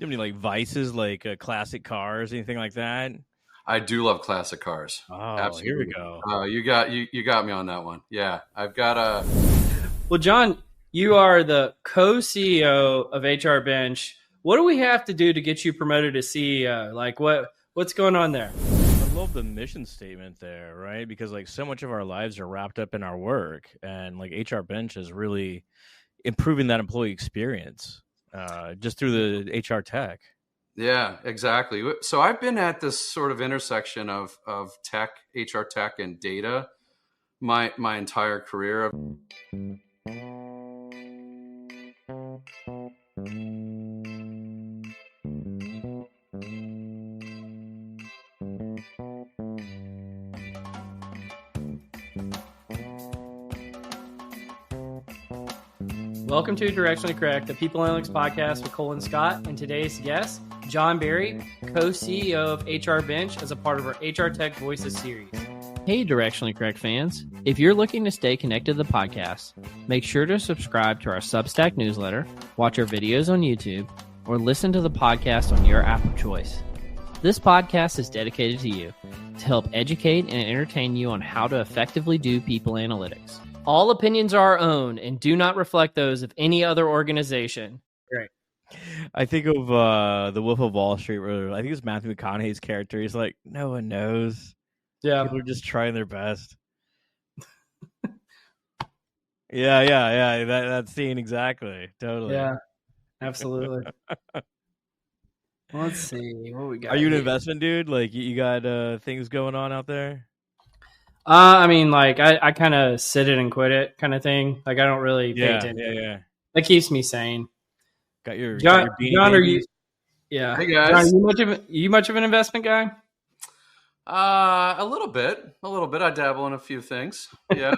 You have any like vices, like classic cars, anything like that? I do love classic cars. Oh, Absolutely. here we go. You got me on that one. Yeah, I've got a. Well, John, you are the co-CEO of HRBench. What do we have to do to get you promoted to CEO? Like, what's going on there? I love the mission statement there, right? Because like so much of our lives are wrapped up in our work, and like HRBench is really improving that employee experience just through the HR tech. Yeah, exactly. So I've been at this sort of intersection of tech, HR tech, and data my entire career. Welcome to Directionally Correct, the People Analytics podcast with Cole and Scott, and today's guest, John Barry, co-CEO of HRBench as a part of our HR Tech Voices series. Hey, Directionally Correct fans. If you're looking to stay connected to the podcast, make sure to subscribe to our Substack newsletter, watch our videos on YouTube, or listen to the podcast on your app of choice. This podcast is dedicated to you to help educate and entertain you on how to effectively do people analytics. All opinions are our own and do not reflect those of any other organization. Great. I think of the Wolf of Wall Street, where I think it's Matthew McConaughey's character. He's like, no one knows. Yeah. People are just trying their best. Yeah. That scene, exactly. Totally. Yeah, absolutely. Let's see what we got. Are you an here. investment dude? Like you got things going on out there? I mean, like I kind of sit it and quit it kind of thing. Like I don't really pay attention. Yeah. That keeps me sane. Got your John, beanie John are babies? you? Yeah. Hey guys. John, you much of an investment guy? A little bit. I dabble in a few things. Yeah.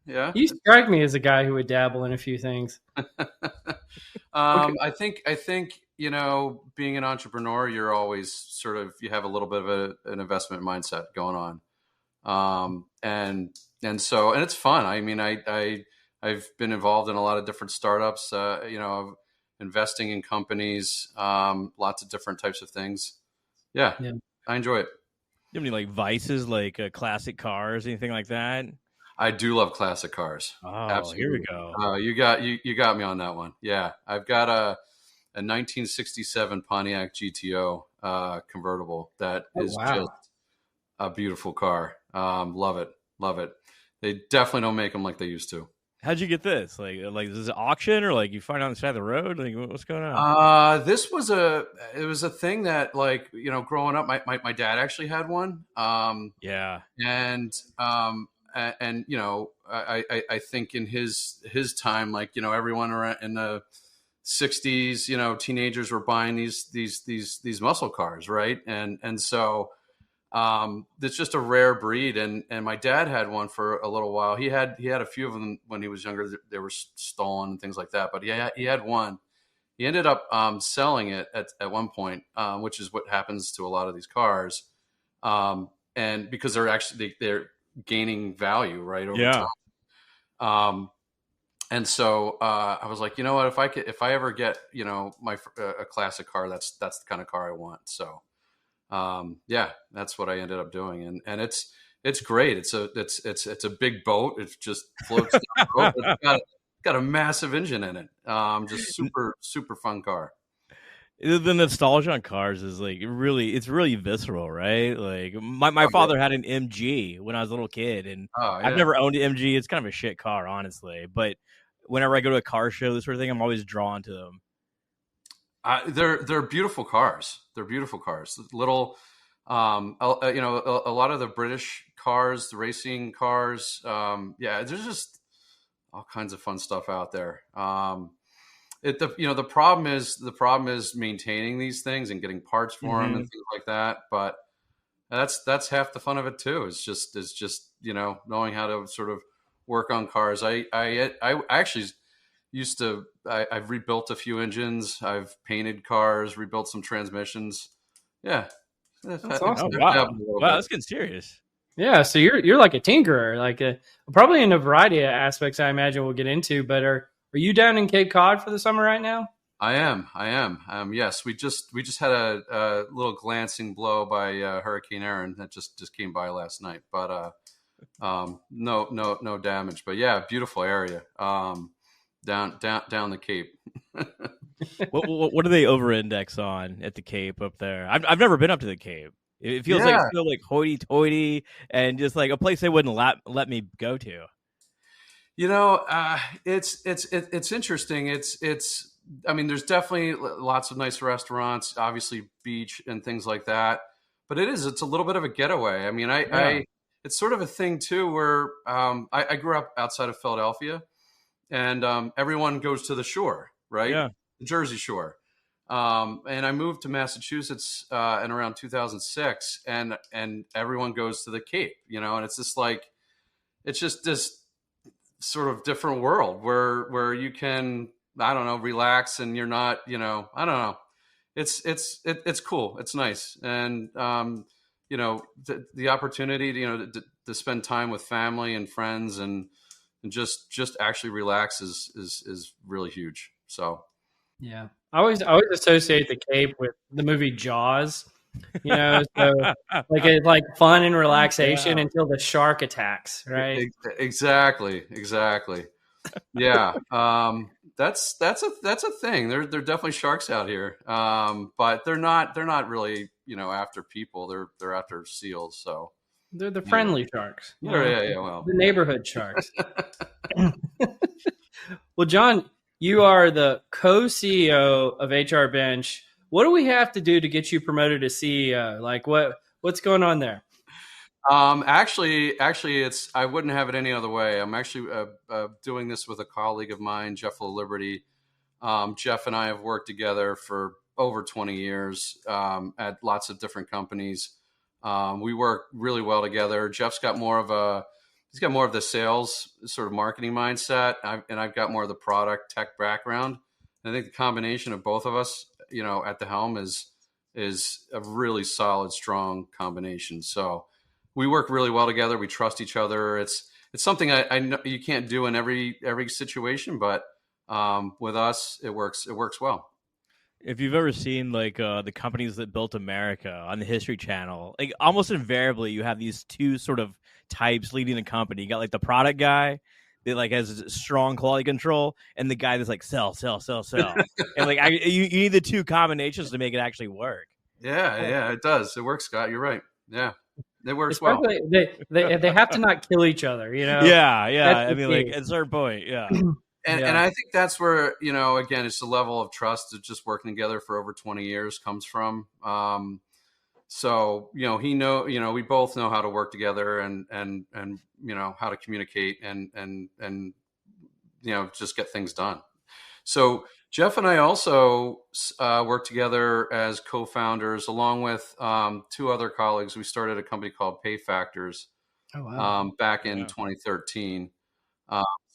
Yeah. You strike me as a guy who would dabble in a few things. I think being an entrepreneur, you're always sort of you have a little bit of an investment mindset going on. And it's fun. I mean, I've been involved in a lot of different startups, investing in companies, lots of different types of things. Yeah. I enjoy it. You have any like vices, like classic cars, anything like that? I do love classic cars. Oh, Absolutely. here we go. You got me on that one. Yeah. I've got a 1967 Pontiac GTO, convertible that is just a beautiful car. Love it. They definitely don't make them like they used to. How'd you get this? Like is this an auction or like you find it on the side of the road? Like what's going on? This was a thing that growing up, my dad actually had one. Yeah. And I think in his time, everyone around in the 60s, teenagers were buying these muscle cars, right? And so it's just a rare breed, and my dad had one for a little while. He had a few of them when he was younger. They were stolen and things like that, but he had one. He ended up selling it at one point, which is what happens to a lot of these cars, and because they're gaining value right over time. And so I was like, you know what, if I ever get a classic car, that's the kind of car I want. So that's what I ended up doing, and it's great. It's a big boat. It just floats down the road. It's got a massive engine in it. Just super fun car. The nostalgia on cars is like it's really visceral, right? Like my father had an MG when I was a little kid, and I've never owned an MG. It's kind of a shit car, honestly. But whenever I go to a car show, this sort of thing, I'm always drawn to them. They're beautiful cars. They're beautiful cars. Little, a lot of the British cars, the racing cars. There's just all kinds of fun stuff out there. The problem is maintaining these things and getting parts for them and things like that. But that's half the fun of it too. It's just knowing how to sort of work on cars. I actually I've rebuilt a few engines. I've painted cars, rebuilt some transmissions. Yeah, that's awesome. Oh, wow, that's getting serious. Yeah, so you're like a tinkerer, like probably in a variety of aspects. I imagine we'll get into. But are you down in Cape Cod for the summer right now? I am. Yes, we just had a little glancing blow by Hurricane Aaron that just came by last night, but no damage. But yeah, beautiful area down the Cape. What do they over-index on at the Cape up there? I've never been up to the Cape. It feels like it's still like hoity-toity and just like a place they wouldn't let me go to. It's interesting. I mean, there's definitely lots of nice restaurants, obviously beach and things like that. But it's a little bit of a getaway. I mean, it's sort of a thing too, where I grew up outside of Philadelphia, and everyone goes to the shore, right? Yeah. The Jersey Shore. And I moved to Massachusetts in around 2006, and everyone goes to the Cape, and it's just this sort of different world where you can, I don't know, relax, and you're not, I don't know. It's cool. It's nice. And, the opportunity to spend time with family and friends and just actually relax is really huge. So, yeah, I always associate the Cape with the movie Jaws, so it's like fun and relaxation until the shark attacks, right? Exactly. Yeah. That's a thing. There definitely sharks out here. But they're not really, after people. They're after seals. So they're the friendly sharks. Yeah. Well, the neighborhood sharks. Well, John, you are the co-CEO of HRBench. What do we have to do to get you promoted to CEO? Like what's going on there? Actually, I wouldn't have it any other way. I'm actually doing this with a colleague of mine, Jeff Laliberte. Jeff and I have worked together for over 20 years at lots of different companies. We work really well together. Jeff's got more of the sales sort of marketing mindset, and I've got more of the product tech background. And I think the combination of both of us, at the helm is a really solid, strong combination. So we work really well together. We trust each other. It's something I know you can't do in every situation, but with us, it works well. If you've ever seen like the companies that built America on the History Channel, like almost invariably you have these two sort of types leading the company. You got like the product guy that like has strong quality control, and the guy that's like sell. And like you need the two combinations to make it actually work. Yeah, it does. It works, Scott. You're right. Yeah, it works well. They have to not kill each other, Yeah. I mean, like at a certain point, yeah. And I think that's where, again, it's the level of trust of just working together for over 20 years comes from. So, we both know how to work together and how to communicate and just get things done. So Jeff and I also work together as co-founders along with two other colleagues. We started a company called Pay Factors back in 2013.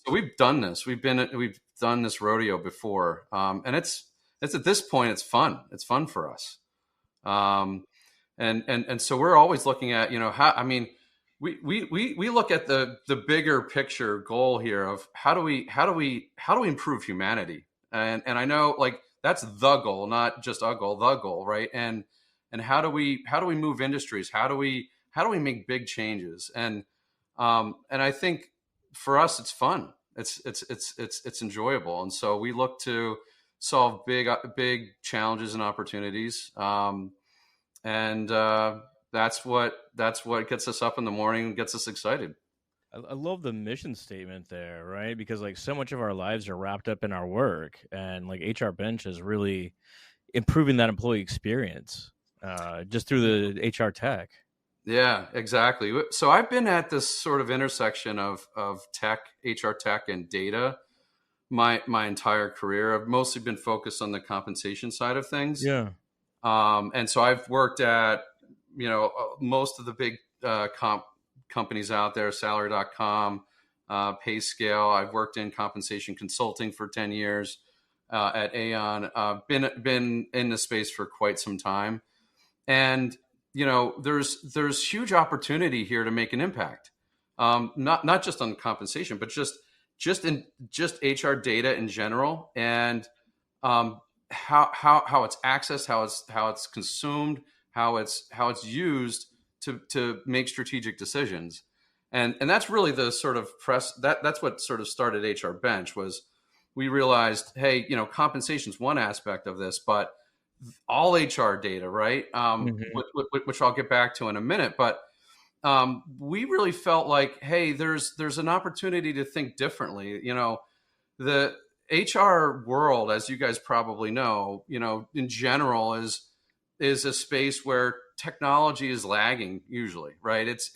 So we've done this. We've done this rodeo before, and it's at this point it's fun. It's fun for us, and so we're always looking at how. I mean, we look at the bigger picture goal here of how do we improve humanity, and I know like that's the goal, not just a goal, the goal, right? And how do we move industries? How do we make big changes? And I think for us, it's fun. It's enjoyable, and so we look to solve big challenges and opportunities. And that's what gets us up in the morning and gets us excited. I love the mission statement there, right? Because like so much of our lives are wrapped up in our work, and like HRBench is really improving that employee experience just through the HR tech. Yeah, exactly. So I've been at this sort of intersection of tech, HR tech, and data my entire career. I've mostly been focused on the compensation side of things. Yeah. And so I've worked at, most of the big companies out there, salary.com, PayScale. I've worked in compensation consulting for 10 years at Aon. Been in the space for quite some time. And there's huge opportunity here to make an impact, not just on compensation, but just HR data in general. And how it's accessed, how it's consumed, how it's used to make strategic decisions. And that's really the sort of that's what sort of started HRBench. Was we realized, hey, compensation is one aspect of this, but all HR data, right? Which I'll get back to in a minute. But we really felt like, hey, there's an opportunity to think differently. The HR world, as you guys probably know, in general is a space where technology is lagging usually, right? It's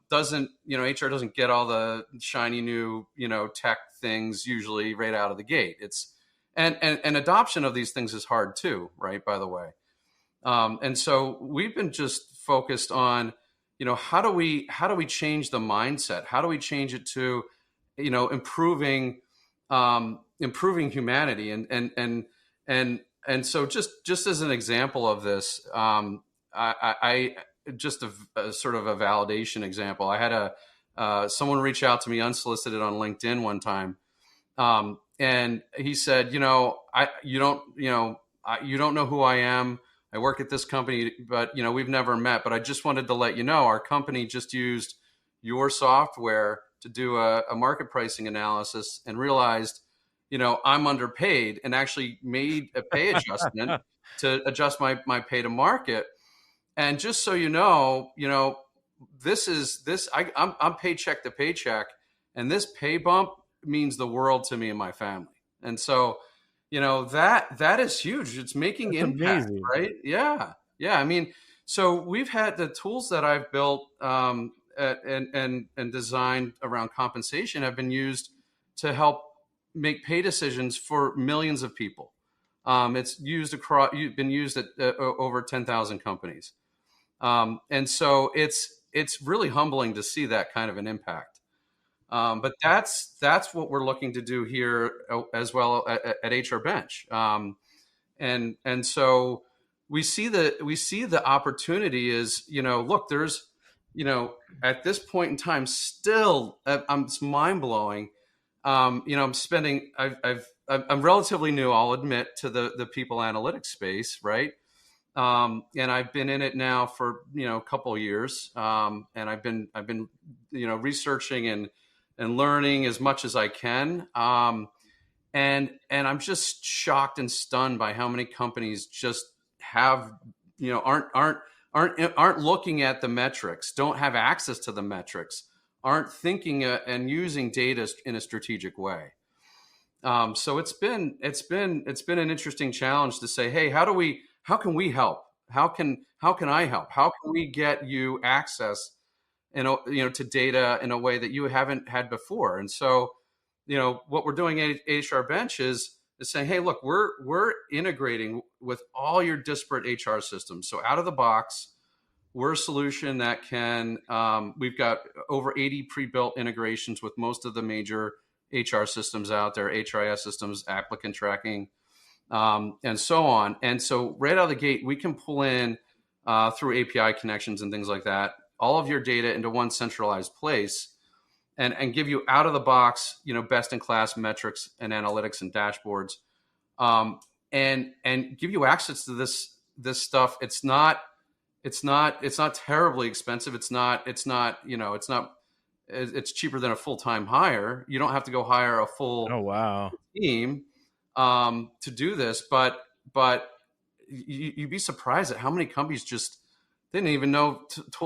doesn't, HR doesn't get all the shiny new, tech things usually right out of the gate. It's, and adoption of these things is hard too, right? By the way. And so we've been just focused on, how do we change the mindset? How do we change it to, improving humanity? And so just as an example of this, I just a sort of a validation example. I had someone reach out to me unsolicited on LinkedIn one time. And he said, you don't know who I am. I work at this company, but we've never met, but I just wanted to let you know, our company just used your software to do a market pricing analysis and realized, I'm underpaid, and actually made a pay adjustment to adjust my pay to market. And just so I'm paycheck to paycheck, and this pay bump means the world to me and my family. And so, that is huge. It's making impact, amazing. Right? Yeah. I mean, so we've had the tools that I've built and designed around compensation have been used to help make pay decisions for millions of people. It's been used at over 10,000 companies. And so it's really humbling to see that kind of an impact. But that's what we're looking to do here as well at HRBench. And so we see the opportunity is, look, there's, at this point in time, still, it's mind blowing. I'm relatively new, I'll admit, to the people analytics space, right? And I've been in it now for, a couple of years. And I've been, researching and learning as much as I can. And I'm just shocked and stunned by how many companies just have, aren't looking at the metrics, don't have access to the metrics, aren't thinking and using data in a strategic way. So it's been an interesting challenge to say, hey, how can we help? How can I help? How can we get you access to data in a way that you haven't had before? And so, what we're doing at HRBench is saying, hey, look, we're integrating with all your disparate HR systems. So out of the box, we're a solution that can, we've got over 80 pre-built integrations with most of the major HR systems out there, HRIS systems, applicant tracking, and so on. And so right out of the gate, we can pull in through API connections and things like that, all of your data into one centralized place, and give you out of the box, best in class metrics and analytics and dashboards, and give you access to this stuff. It's not terribly expensive. It's cheaper than a full-time hire. You don't have to go hire a full team to do this, but you'd be surprised at how many companies just didn't even know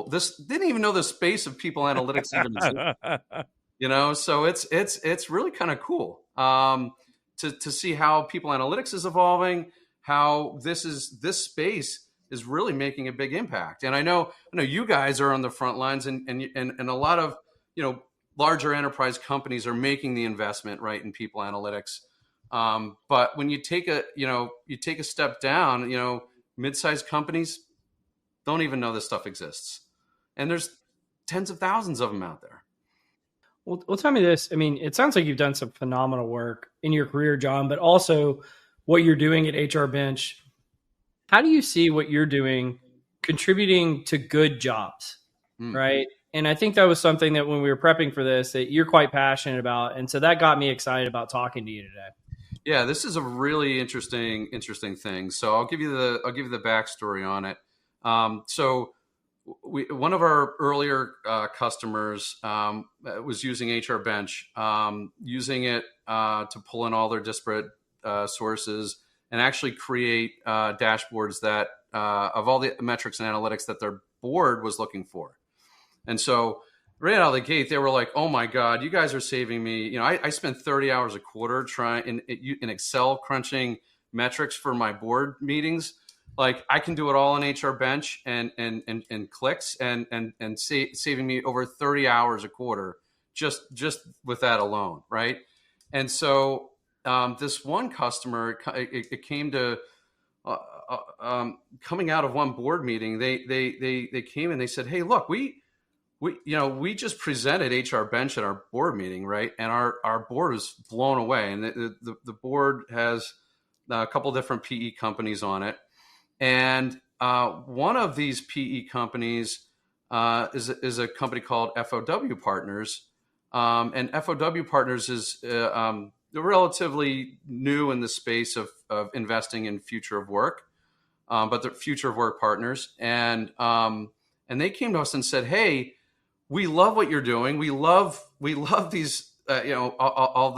the space of people analytics even existed. So it's really kind of cool to see how people analytics is evolving, how this space is really making a big impact. And I know you guys are on the front lines, and a lot of larger enterprise companies are making the investment right in people analytics. But when you take a step down, mid-sized companies don't even know this stuff exists. And there's tens of thousands of them out there. Well, tell me this. I mean, it sounds like you've done some phenomenal work in your career, John, but also what you're doing at HRBench. How do you see what you're doing contributing to good jobs, right? And I think that was something that when we were prepping for this, that you're quite passionate about. And so that got me excited about talking to you today. Yeah, this is a really interesting thing. So I'll give you the backstory on it. So one of our earlier customers was using HRBench, using it to pull in all their disparate sources and actually create dashboards that of all the metrics and analytics that their board was looking for. And so right out of the gate, they were like, "Oh my God, you guys are saving me." You know, I spend 30 hours a quarter trying in Excel crunching metrics for my board meetings. Like I can do it all in HRBench and clicks and saving me over 30 hours a quarter just with that alone, right? And so this one customer, it came to coming out of one board meeting. They came and they said, "Hey, look, we just presented HRBench at our board meeting, right? And our board was blown away. And the board has a couple different PE companies on it. And one of these PE companies is a company called FOW Partners. And FOW Partners is relatively new in the space of investing in future of work, but they're future of work partners. And they came to us and said, "Hey, we love what you're doing. We love these, all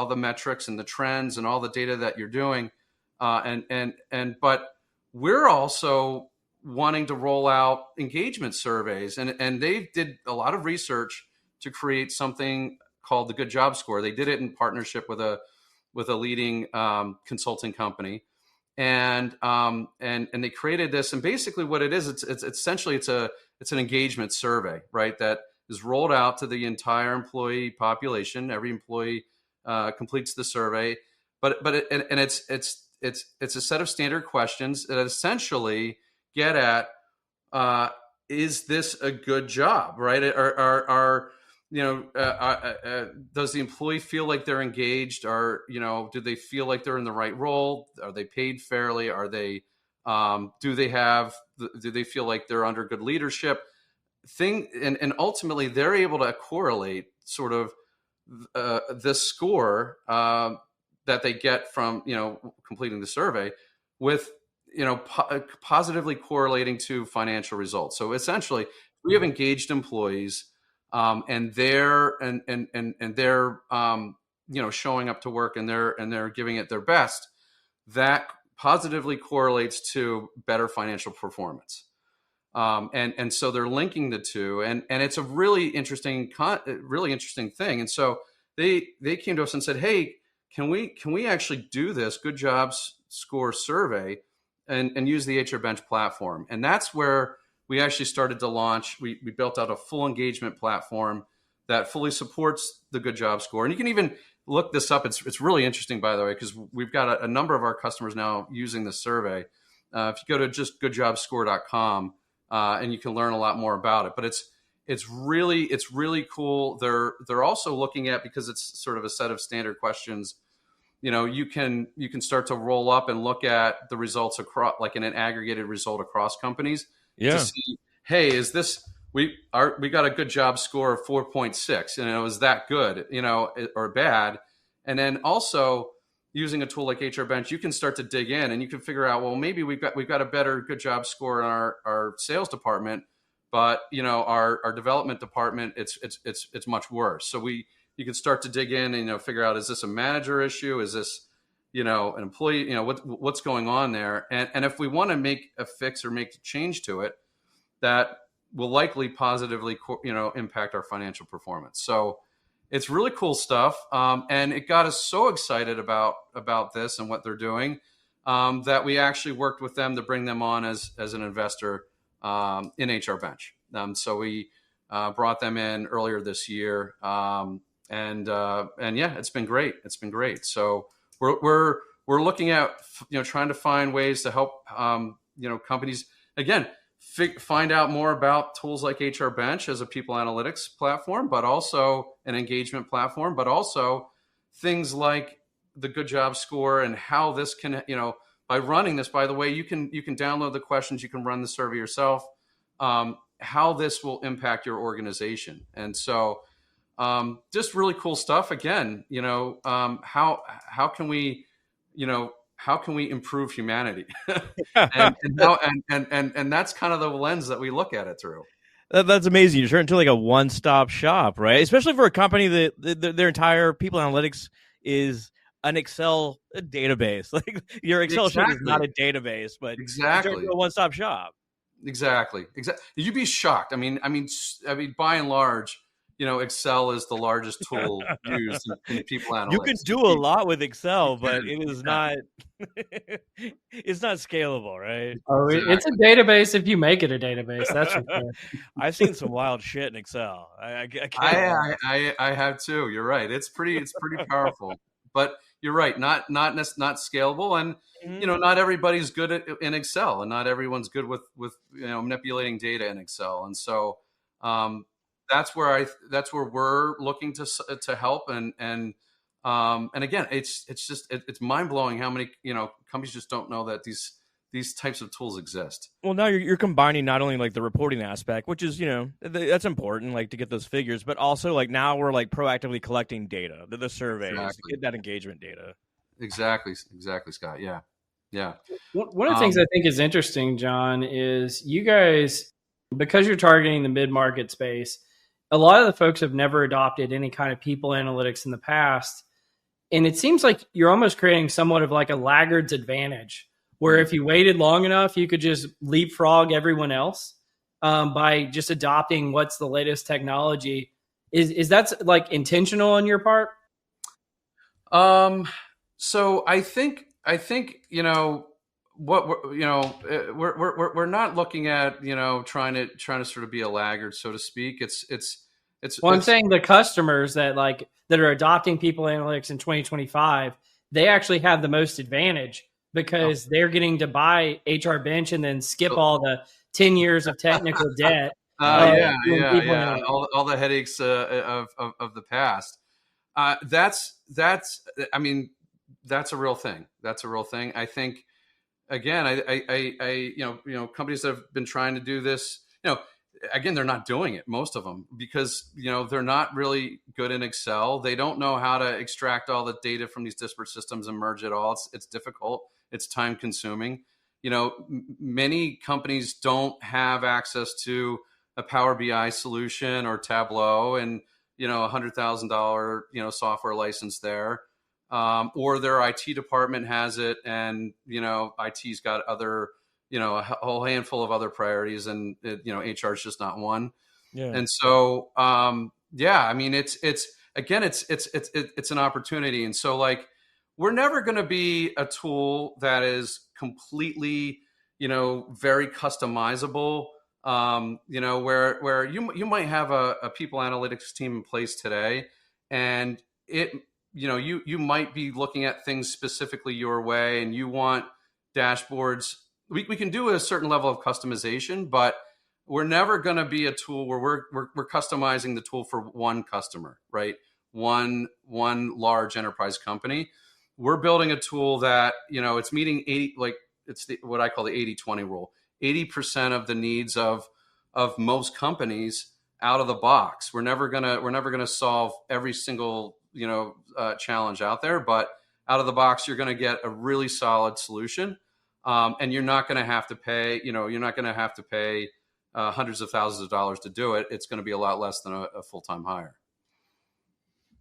the metrics and the trends and all the data that you're doing, but we're also wanting to roll out engagement surveys." And they did a lot of research to create something called the Good Job Score. They did it in partnership with a leading consulting company, and they created this. And basically, what it is, it's essentially it's an engagement survey, right? That is rolled out to the entire employee population. Every employee completes the survey, but it's a set of standard questions that essentially get at is this a good job, right? Does the employee feel like they're engaged? Do they feel like they're in the right role? Are they paid fairly? Are they do they feel like they're under good leadership? And ultimately they're able to correlate sort of this score that they get from completing the survey with positively correlating to financial results. So essentially, we have engaged employees, and they're showing up to work and they're giving it their best. That positively correlates to better financial performance. And so they're linking the two, and it's a really interesting thing. And so they came to us and said, "Hey, can we actually do this Good Jobs Score survey and use the HRBench platform?" And that's where we actually started to launch. We built out a full engagement platform that fully supports the Good Job Score. And you can even look this up. It's really interesting, by the way, because we've got a number of our customers now using this survey. If you go to just goodjobscore.com, and you can learn a lot more about it. But it's really cool. They're also looking at, because it's sort of a set of standard questions. You can start to roll up and look at the results across, like in an aggregated result across companies. Yeah. To see, hey, is this we got a Good Job Score of 4.6, is that good, or bad? And then also, using a tool like HRBench, you can start to dig in and you can figure out, well, maybe we've got a better Good Job Score in our sales department, but our development department, it's much worse. So you can start to dig in and figure out, is this a manager issue? Is this an employee? What's going on there? And if we want to make a fix or make a change to it, that will likely positively impact our financial performance. So it's really cool stuff, and it got us so excited about this and what they're doing, that we actually worked with them to bring them on as an investor in HRBench. So we brought them in earlier this year, and yeah, it's been great. It's been great. So we're looking at trying to find ways to help companies again find out more about tools like HRBench as a people analytics platform, but also an engagement platform, but also things like the Good Job Score and how this can, by running this, by the way, you can download the questions, you can run the survey yourself, how this will impact your organization. And so just really cool stuff. Again, how can we how can we improve humanity? and that's kind of the lens that we look at it through. That's amazing. You turn into like a one-stop shop, right? Especially for a company that their entire people analytics is an Excel database. Like your Excel sheet is not a database, but you turn into a one-stop shop. Exactly. You'd be shocked. I mean, by and large, Excel is the largest tool used in people analytics. You can do a lot with Excel, but it is not. It's not scalable, right? Oh, exactly. It's a database if you make it a database. That's for sure. I've seen some wild shit in Excel. I have too. You're right. It's pretty powerful, but you're right. Not scalable, and not everybody's good in Excel, and not everyone's good with manipulating data in Excel, and so that's where we're looking to help, and again, it's mind blowing how many companies just don't know that these types of tools exist. Well, now you're combining not only like the reporting aspect, which is that's important, like to get those figures, but also like now we're like proactively collecting data, the surveys, to get that engagement data. Exactly, Scott. Yeah. One of the things I think is interesting, John, is you guys, because you're targeting the mid-market space, a lot of the folks have never adopted any kind of people analytics in the past. And it seems like you're almost creating somewhat of like a laggard's advantage, where if you waited long enough, you could just leapfrog everyone else by just adopting what's the latest technology. Is that like intentional on your part? So I think what we're not looking at trying to sort of be a laggard, so to speak. I'm saying the customers that are adopting people analytics in 2025, they actually have the most advantage because they're getting to buy HRBench and then skip all the 10 years of technical debt. All the headaches of the past. That's a real thing. That's a real thing. I think, again, companies that have been trying to do this, again, they're not doing it, most of them, because, they're not really good in Excel. They don't know how to extract all the data from these disparate systems and merge it all. It's difficult. It's time consuming. Many companies don't have access to a Power BI solution or Tableau and, $100,000, software license there. Or their IT department has it, and IT's got other, a whole handful of other priorities, and HR is just not one. Yeah. And so, it's an opportunity, and so we're never going to be a tool that is completely, very customizable. Where you might have a people analytics team in place today, and you might be looking at things specifically your way, and you want dashboards. We can do a certain level of customization, but we're never going to be a tool where we're customizing the tool for one customer, right? One large enterprise company. We're building a tool that, it's meeting what I call the 80-20 rule. 80% of the needs of most companies out of the box. We're never gonna solve every single challenge out there, but out of the box, you're going to get a really solid solution, and you're not going to have to pay. You're not going to have to pay hundreds of thousands of dollars to do it. It's going to be a lot less than a full-time hire.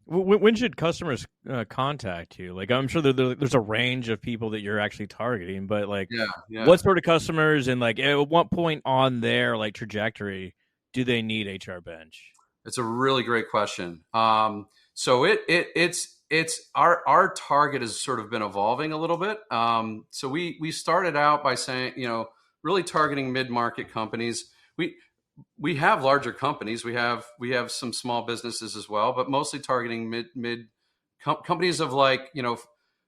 When should customers contact you? I'm sure there's a range of people that you're actually targeting, but what sort of customers, and at what point on their trajectory do they need HRBench? It's a really great question. So it's our target has sort of been evolving a little bit. So we started out by saying, really targeting mid-market companies. We have larger companies. We have some small businesses as well, but mostly targeting mid companies of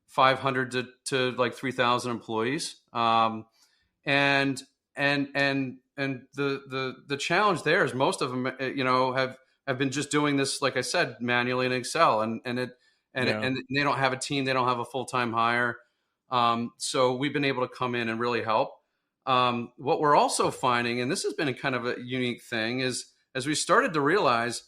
500 to 3,000 employees. And the challenge there is most of them, have been just doing this, like I said, manually in Excel, and they don't have a team, they don't have a full-time hire. So we've been able to come in and really help. What we're also finding, and this has been a kind of a unique thing, is as we started to realize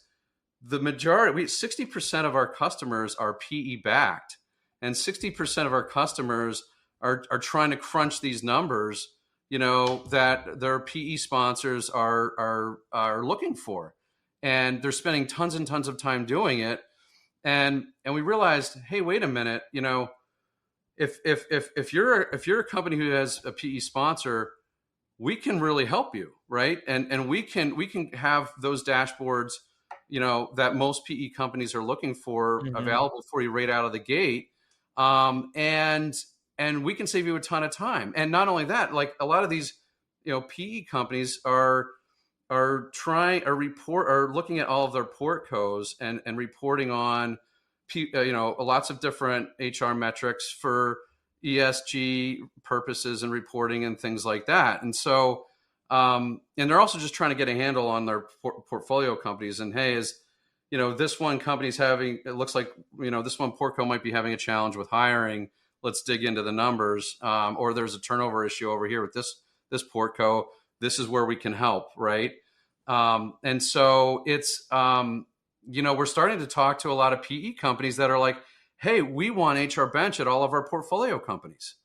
the majority, 60% of our customers are PE backed. and 60% of our customers are trying to crunch these numbers, that their PE sponsors are looking for, and they're spending tons and tons of time doing it. And we realized, hey, wait a minute, if you're a company who has a PE sponsor, we can really help you, right? And we can have those dashboards, that most PE companies are looking for, available for you right out of the gate, and we can save you a ton of time. And not only that, like a lot of these, PE companies are looking at all of their portcos and reporting on, lots of different HR metrics for ESG purposes and reporting and things like that. And so, and they're also just trying to get a handle on their portfolio companies. And hey, this one company's it looks like, this one portco might be having a challenge with hiring. Let's dig into the numbers. Or there's a turnover issue over here with this portco. This is where we can help, right? And so it's, we're starting to talk to a lot of PE companies that are like, hey, we want HRBench at all of our portfolio companies.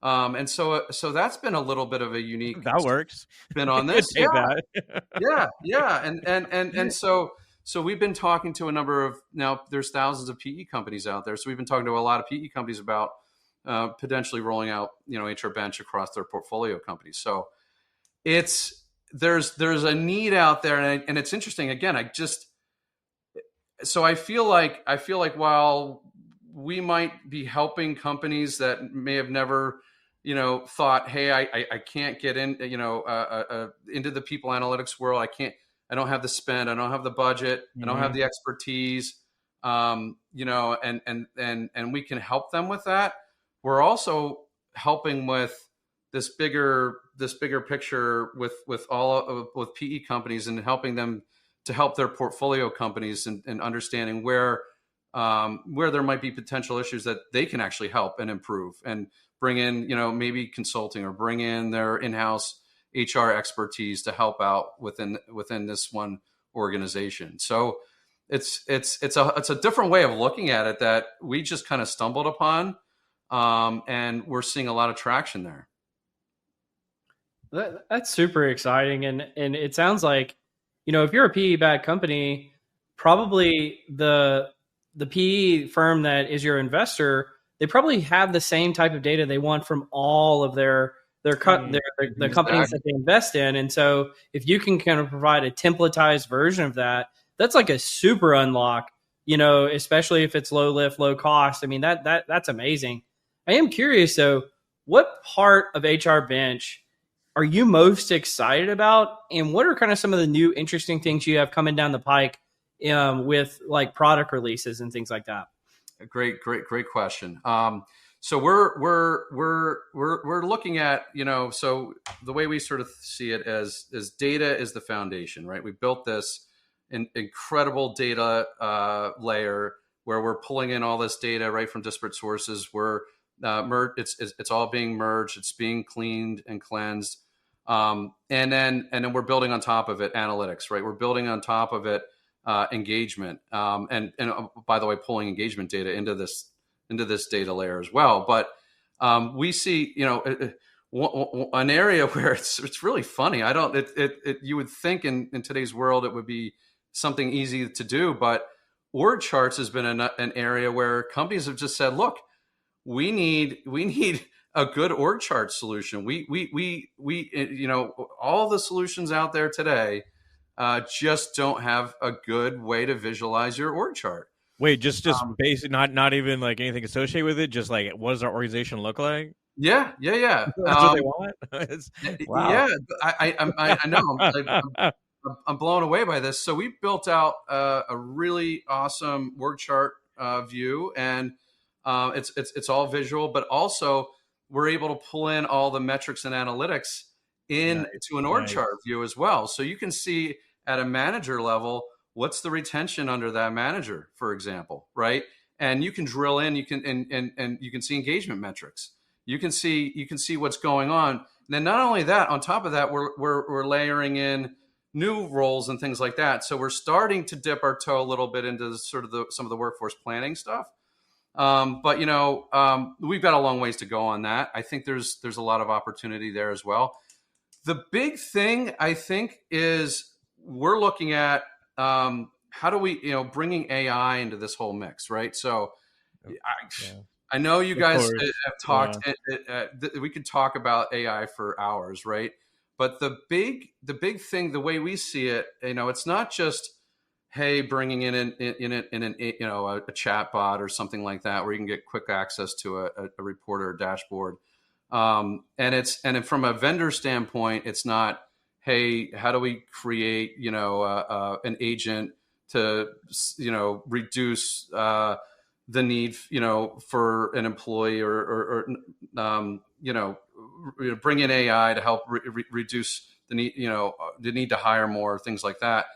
And so that's been a little bit of a unique that works spin on this. Yeah. And so we've been talking to a number of, now there's thousands of PE companies out there. So we've been talking to a lot of PE companies about potentially rolling out, HRBench across their portfolio companies. So there's a need out there, and it's interesting. Again, I feel like while we might be helping companies that may have never, thought, hey, I can't get in, into the people analytics world. I don't have the spend. I don't have the budget. I don't have the expertise. And we can help them with that. We're also helping with this bigger picture with PE companies, and helping them to help their portfolio companies and understanding where there might be potential issues that they can actually help and improve, and bring in, maybe consulting, or bring in their in-house HR expertise to help out within this one organization. So it's a different way of looking at it that we just kind of stumbled upon, and we're seeing a lot of traction there. That's super exciting, and it sounds like, if you're a PE-backed company, probably the PE firm that is your investor, they probably have the same type of data they want from all of the companies that they invest in. And so if you can kind of provide a templatized version of that, that's like a super unlock, especially if it's low lift, low cost. I mean, that's amazing. I am curious though, what part of HRBench are you most excited about? And what are kind of some of the new interesting things you have coming down the pike with like product releases and things like that? Great question. So we're looking at, so the way we sort of see it as data is the foundation, right? We built this incredible data layer where we're pulling in all this data right from disparate sources. We're it's all being merged, it's being cleaned and cleansed, and then we're building on top of it analytics, right? We're building on top of it engagement, and by the way, pulling engagement data into this data layer as well. But we see, an area where it's really funny. You would think in today's world it would be something easy to do, but org charts has been an area where companies have just said, look, we need a good org chart solution. We all the solutions out there today just don't have a good way to visualize your org chart. Wait, just basic, not even like anything associated with it. Just like, what does our organization look like? Yeah. That's what they want. Wow. Yeah, I know. I'm blown away by this. So we built out a really awesome org chart view, and it's all visual, but also we're able to pull in all the metrics and analytics into an org chart view as well. So you can see at a manager level, what's the retention under that manager, for example, right? And you can drill in, you can and you can see engagement metrics. You can see what's going on. And then not only that, on top of that, we're layering in new roles and things like that. So we're starting to dip our toe a little bit into sort of some of the workforce planning stuff. But we've got a long ways to go on that. I think there's a lot of opportunity there as well. The big thing I think is we're looking at how do we bringing AI into this whole mix, right? So I know you guys have talked. We could talk about AI for hours, right? But the big thing, the way we see it, it's not just bringing in a chat bot or something like that where you can get quick access to a report or a dashboard. And from a vendor standpoint, it's not, hey, how do we create an agent to reduce the need for an employee or bring in AI to help reduce the need to hire more, things like that.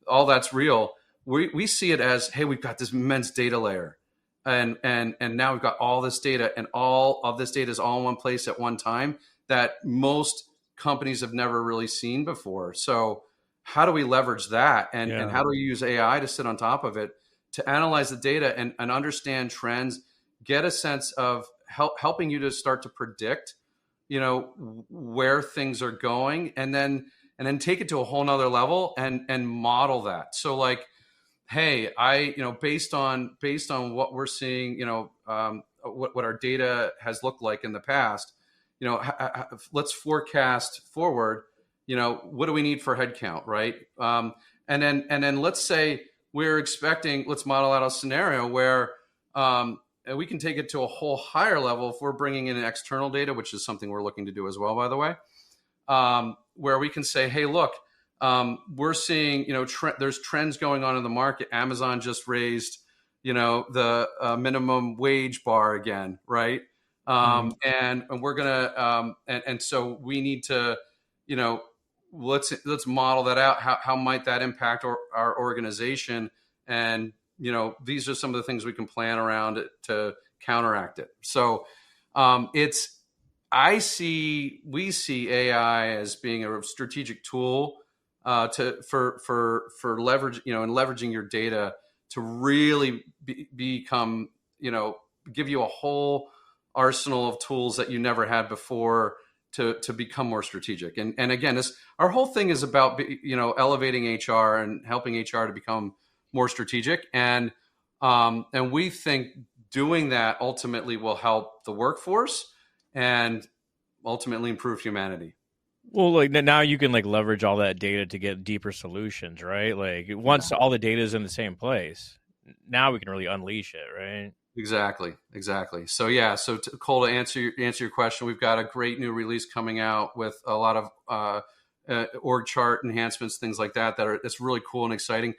All that's real. We see it as, hey, we've got this immense data layer, and now we've got all this data, and all of this data is all in one place at one time that most companies have never really seen before. So how do we leverage that, and how do we use AI to sit on top of it to analyze the data and understand trends, get a sense of helping you to start to predict where things are going, and then take it to a whole nother level and model that. So like, hey, based on what we're seeing, what our data has looked like in the past, let's forecast forward, what do we need for headcount, right? And then let's say we're expecting, let's model out a scenario where we can take it to a whole higher level if we're bringing in external data, which is something we're looking to do as well, by the way, where we can say, hey, look, we're seeing, there's trends going on in the market. Amazon just raised, the minimum wage bar again, right? And we're gonna, and so we need to, let's model that out. How might that impact our organization? And these are some of the things we can plan around it to counteract it. So we see AI as being a strategic tool for leverage, and leveraging your data to really become, give you a whole arsenal of tools that you never had before to become more strategic. And again, our whole thing is about, elevating HR and helping HR to become more strategic. And we think doing that ultimately will help the workforce and ultimately improve humanity. Well, like now you can leverage all that data to get deeper solutions, right? Like once all the data is in the same place, now we can really unleash it, right? Exactly. So Cole, to answer your question, we've got a great new release coming out with a lot of org chart enhancements, things like that. It's really cool and exciting.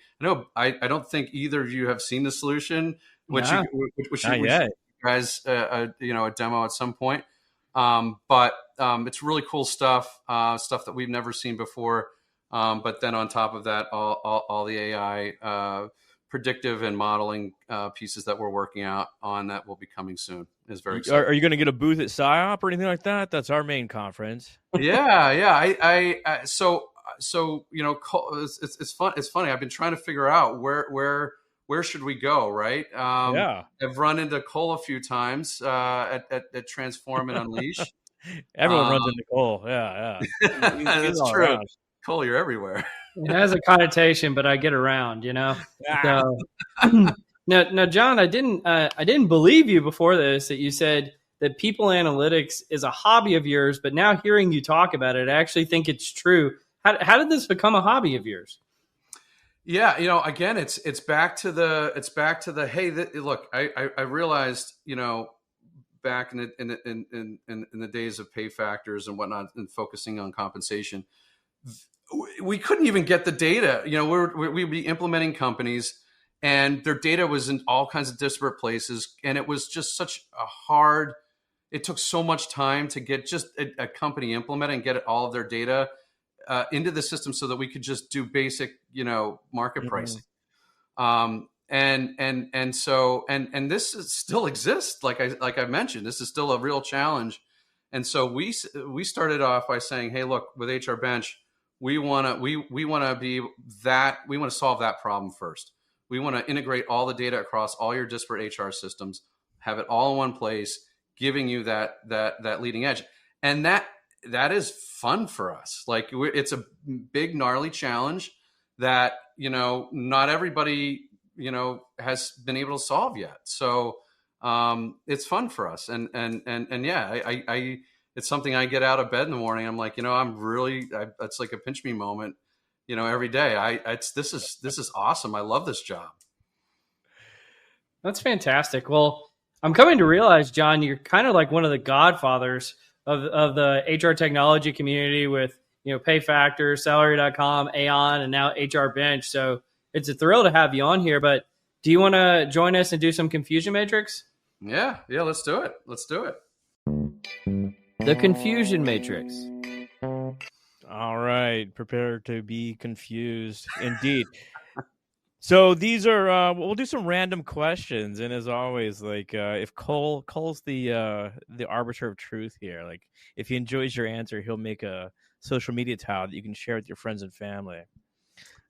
I don't think either of you have seen the solution, which you guys a demo at some point. But it's really cool stuff that we've never seen before. But then on top of that, all the AI predictive and modeling pieces that we're working out on that will be coming soon is very exciting. Are you going to get a booth at PsyOp or anything like that? That's our main conference. Yeah. So it's fun. It's funny. I've been trying to figure out where should we go, right? I've run into Cole a few times at Transform and Unleash. Everyone runs into Cole. Yeah. That's true. Around. Cole, you're everywhere. It has a connotation, but I get around, So, now, John, I didn't believe you before this that you said that people analytics is a hobby of yours, but now hearing you talk about it, I actually think it's true. How did this become a hobby of yours? Yeah, again, it's back to the hey, look, I realized, back in the days of pay factors and whatnot and focusing on compensation, we couldn't even get the data. We'd be implementing companies and their data was in all kinds of disparate places. And it was just it took so much time to get just a company implemented and get all of their data into the system so that we could just do basic, market pricing. And so this still exists. Like I mentioned, this is still a real challenge. And so we started off by saying, hey, look, with HRBench, we want to solve that problem first. We want to integrate all the data across all your disparate HR systems, have it all in one place, giving you that leading edge. And that is fun for us. Like, it's a big, gnarly challenge that, not everybody, has been able to solve yet. So it's fun for us. And yeah, I it's something I get out of bed in the morning. I'm like, it's like a pinch me moment, every day. This is awesome. I love this job. That's fantastic. Well, I'm coming to realize, John, you're kind of like one of the godfathers of the HR technology community with, PayFactor, Salary.com, Aon, and now HRBench. So it's a thrill to have you on here. But do you want to join us and do some confusion matrix? Yeah, let's do it. The confusion matrix. All right, prepare to be confused. Indeed. So these are we'll do some random questions, and as always, like if Cole's the arbiter of truth here, like if he enjoys your answer, he'll make a social media tile that you can share with your friends and family.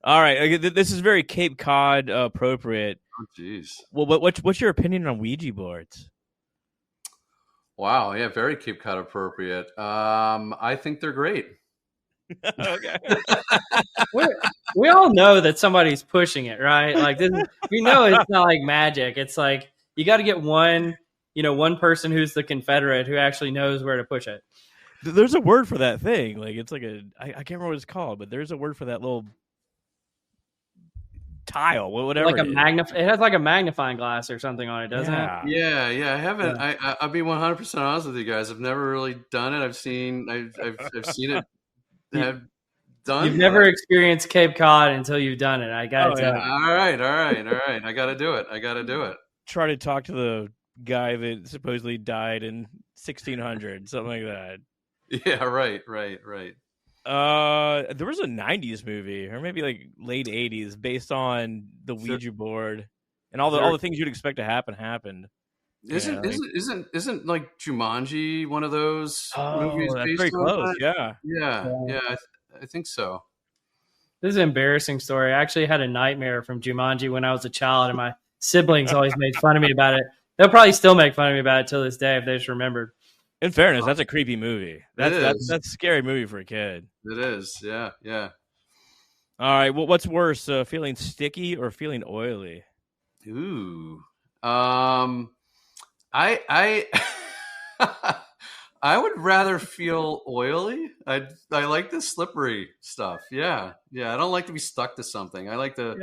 All right, this is very Cape Cod appropriate. Oh, jeez. Well, what's your opinion on Ouija boards? Wow, yeah, very Cape Cod appropriate. I think they're great. Okay. We all know that somebody's pushing it, right? Like we know it's not like magic. It's like you got to get one person who's the Confederate who actually knows where to push it. There's a word for that thing. Like it's like I can't remember what it's called, but there's a word for that little tile, whatever. Like it has like a magnifying glass or something on it, doesn't it? Yeah. I haven't. Yeah. I'll be 100% honest with you guys. I've never really done it. I've seen it. Have done. You've never experienced Cape Cod until you've done it. I got to tell you. All right. I got to do it. Try to talk to the guy that supposedly died in 1600, something like that. Yeah, right. There was a 90s movie, or maybe like late 80s, based on the Ouija board, and all the things you'd expect to happen happened. Isn't like Jumanji one of those movies? That's very close. Yeah. I think so. This is an embarrassing story. I actually had a nightmare from Jumanji when I was a child, and my siblings always made fun of me about it. They'll probably still make fun of me about it till this day if they just remembered. In fairness, that's a creepy movie. That's a scary movie for a kid. It is. Yeah. All right. Well, what's worse, feeling sticky or feeling oily? Ooh. I I would rather feel oily. I like the slippery stuff. Yeah. I don't like to be stuck to something. I like to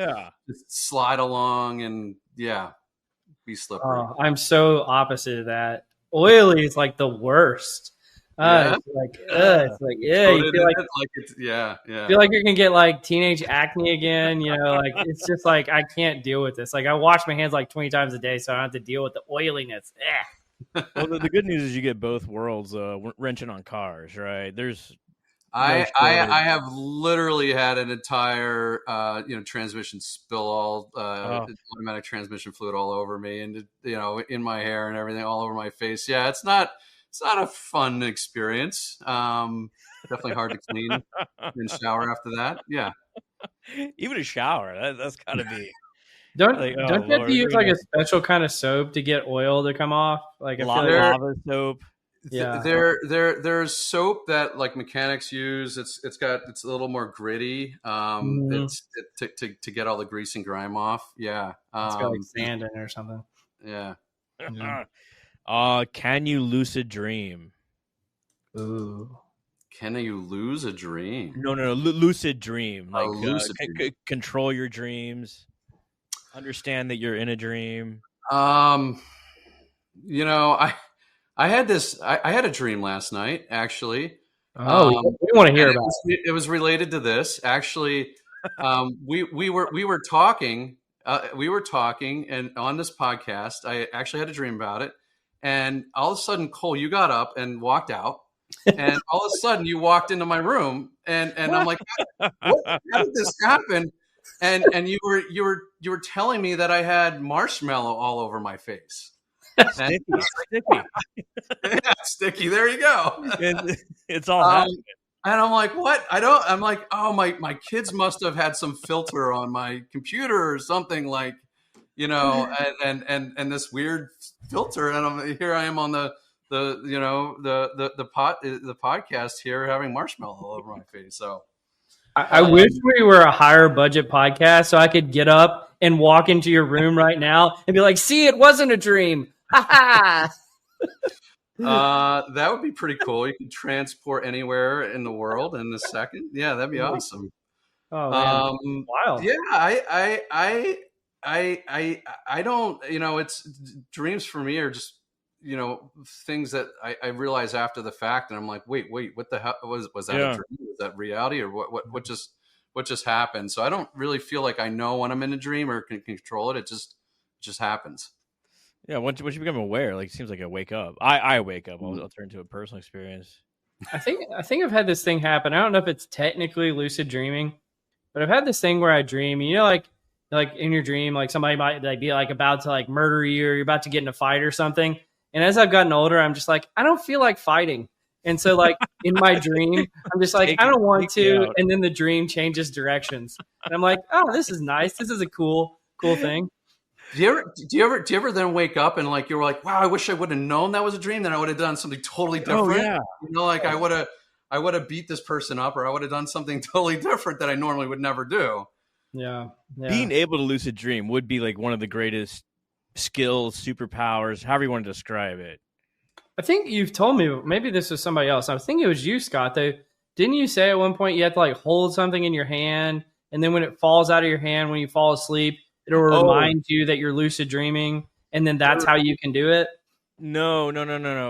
just slide along and be slippery. I'm so opposite of that. Oily is like the worst. It's like you feel feel like you're gonna get like teenage acne again. Like it's just like I can't deal with this. Like I wash my hands like 20 times a day, so I don't have to deal with the oiliness. Well, the good news is you get both worlds wrenching on cars, right? There's I have literally had an entire transmission spill all automatic transmission fluid all over me, and in my hair and everything, all over my face. Yeah, it's not a fun experience. Definitely hard to clean and shower after that. Yeah, even a shower that's got to be. Don't you have to use like a special kind of soap to get oil to come off? Like lava soap. Yeah, there's soap that like mechanics use. It's a little more gritty. It's to get all the grease and grime off. Yeah, it's got like sand in it or something. Yeah. Can you lucid dream? Ooh. Can you lose a dream? No, lucid dream. Like lucid dream. Control your dreams. Understand that you're in a dream. I had a dream last night, actually. Oh, we want to hear about it. It was related to this. Actually, we were talking, and on this podcast, I actually had a dream about it. And all of a sudden, Cole, you got up and walked out. And all of a sudden, you walked into my room, and I'm like, how did this happen? And you were telling me that I had marshmallow all over my face. Sticky. Yeah, sticky. There you go. It's all happening. And I'm like, what? I'm like, oh, my kids must have had some filter on my computer or something, like, you know, and this weird filter, and I am on the podcast here having marshmallow all over my face. So I wish we were a higher budget podcast so I could get up and walk into your room right now and be like, see, it wasn't a dream. Ha ha. That would be pretty cool. You can transport anywhere in the world in a second. Yeah, that'd be awesome. Oh, man. Wow. Yeah, I don't, it's dreams for me are just, things that I realize after the fact, and I'm like, wait, what the hell was that a dream? Was that reality, or what just happened? So I don't really feel like I know when I'm in a dream or can control it. It just happens. Yeah, once you become aware, like it seems like I wake up. I wake up. I'll turn to a personal experience. I think I've had this thing happen. I don't know if it's technically lucid dreaming, but I've had this thing where I dream, like in your dream, like somebody might be like about to like murder you, or you're about to get in a fight or something. And as I've gotten older, I'm just like, I don't feel like fighting. And so like in my dream, I'm just like, I don't want to. And then the dream changes directions. And I'm like, oh, this is nice. This is a cool thing. Do you ever then wake up and like, you're like, wow, I wish I would have known that was a dream. Then I would have done something totally different. Oh, yeah. Like I would have beat this person up, or I would have done something totally different that I normally would never do. Yeah. Being able to lucid dream would be like one of the greatest skills, superpowers, however you want to describe it. I think you've told me, maybe this was somebody else. I think it was you, Scott, though. Didn't you say at one point you have to like hold something in your hand, and then when it falls out of your hand, when you fall asleep, it'll remind you that you're lucid dreaming, and then that's how you can do it? No.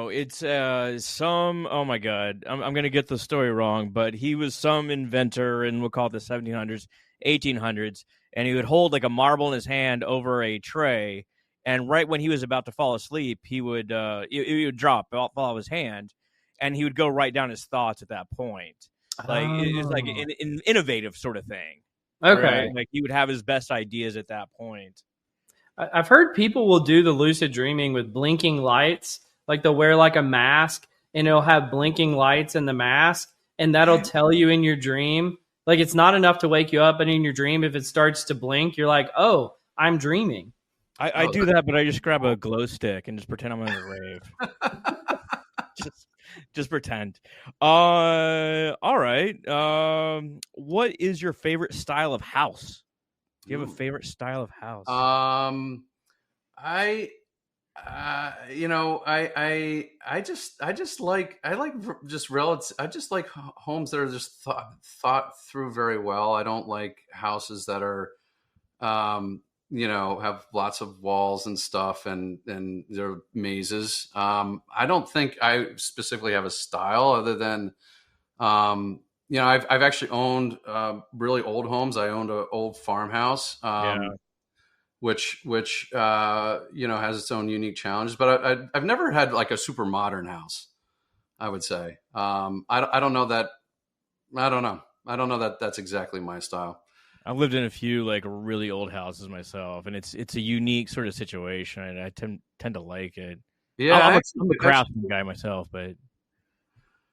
It's oh my God. I'm going to get the story wrong, but he was some inventor in, we'll call it the 1700s, 1800s, and he would hold like a marble in his hand over a tray, and right when he was about to fall asleep, he would it would drop, fall out of his hand, and he would go right down his thoughts at that point. Like it's like an innovative sort of thing. Okay. Right? Like he would have his best ideas at that point. I've heard people will do the lucid dreaming with blinking lights. Like they'll wear like a mask, and it'll have blinking lights in the mask, and that'll tell you in your dream. Like it's not enough to wake you up, but in your dream, if it starts to blink, you're like, oh, I'm dreaming. I do that, but I just grab a glow stick and just pretend I'm in a rave. just pretend. All right. What is your favorite style of house? Do you have a favorite style of house? I just like homes that are just thought through very well. I don't like houses that are, have lots of walls and stuff and they're mazes. I don't think I specifically have a style other than, I've actually owned really old homes. I owned an old farmhouse, which has its own unique challenges. But I've never had like a super modern house, I would say. I don't know that. I don't know that that's exactly my style. I've lived in a few like really old houses myself, and it's a unique sort of situation, and I tend to like it. Yeah, I'm a craftsman guy myself, but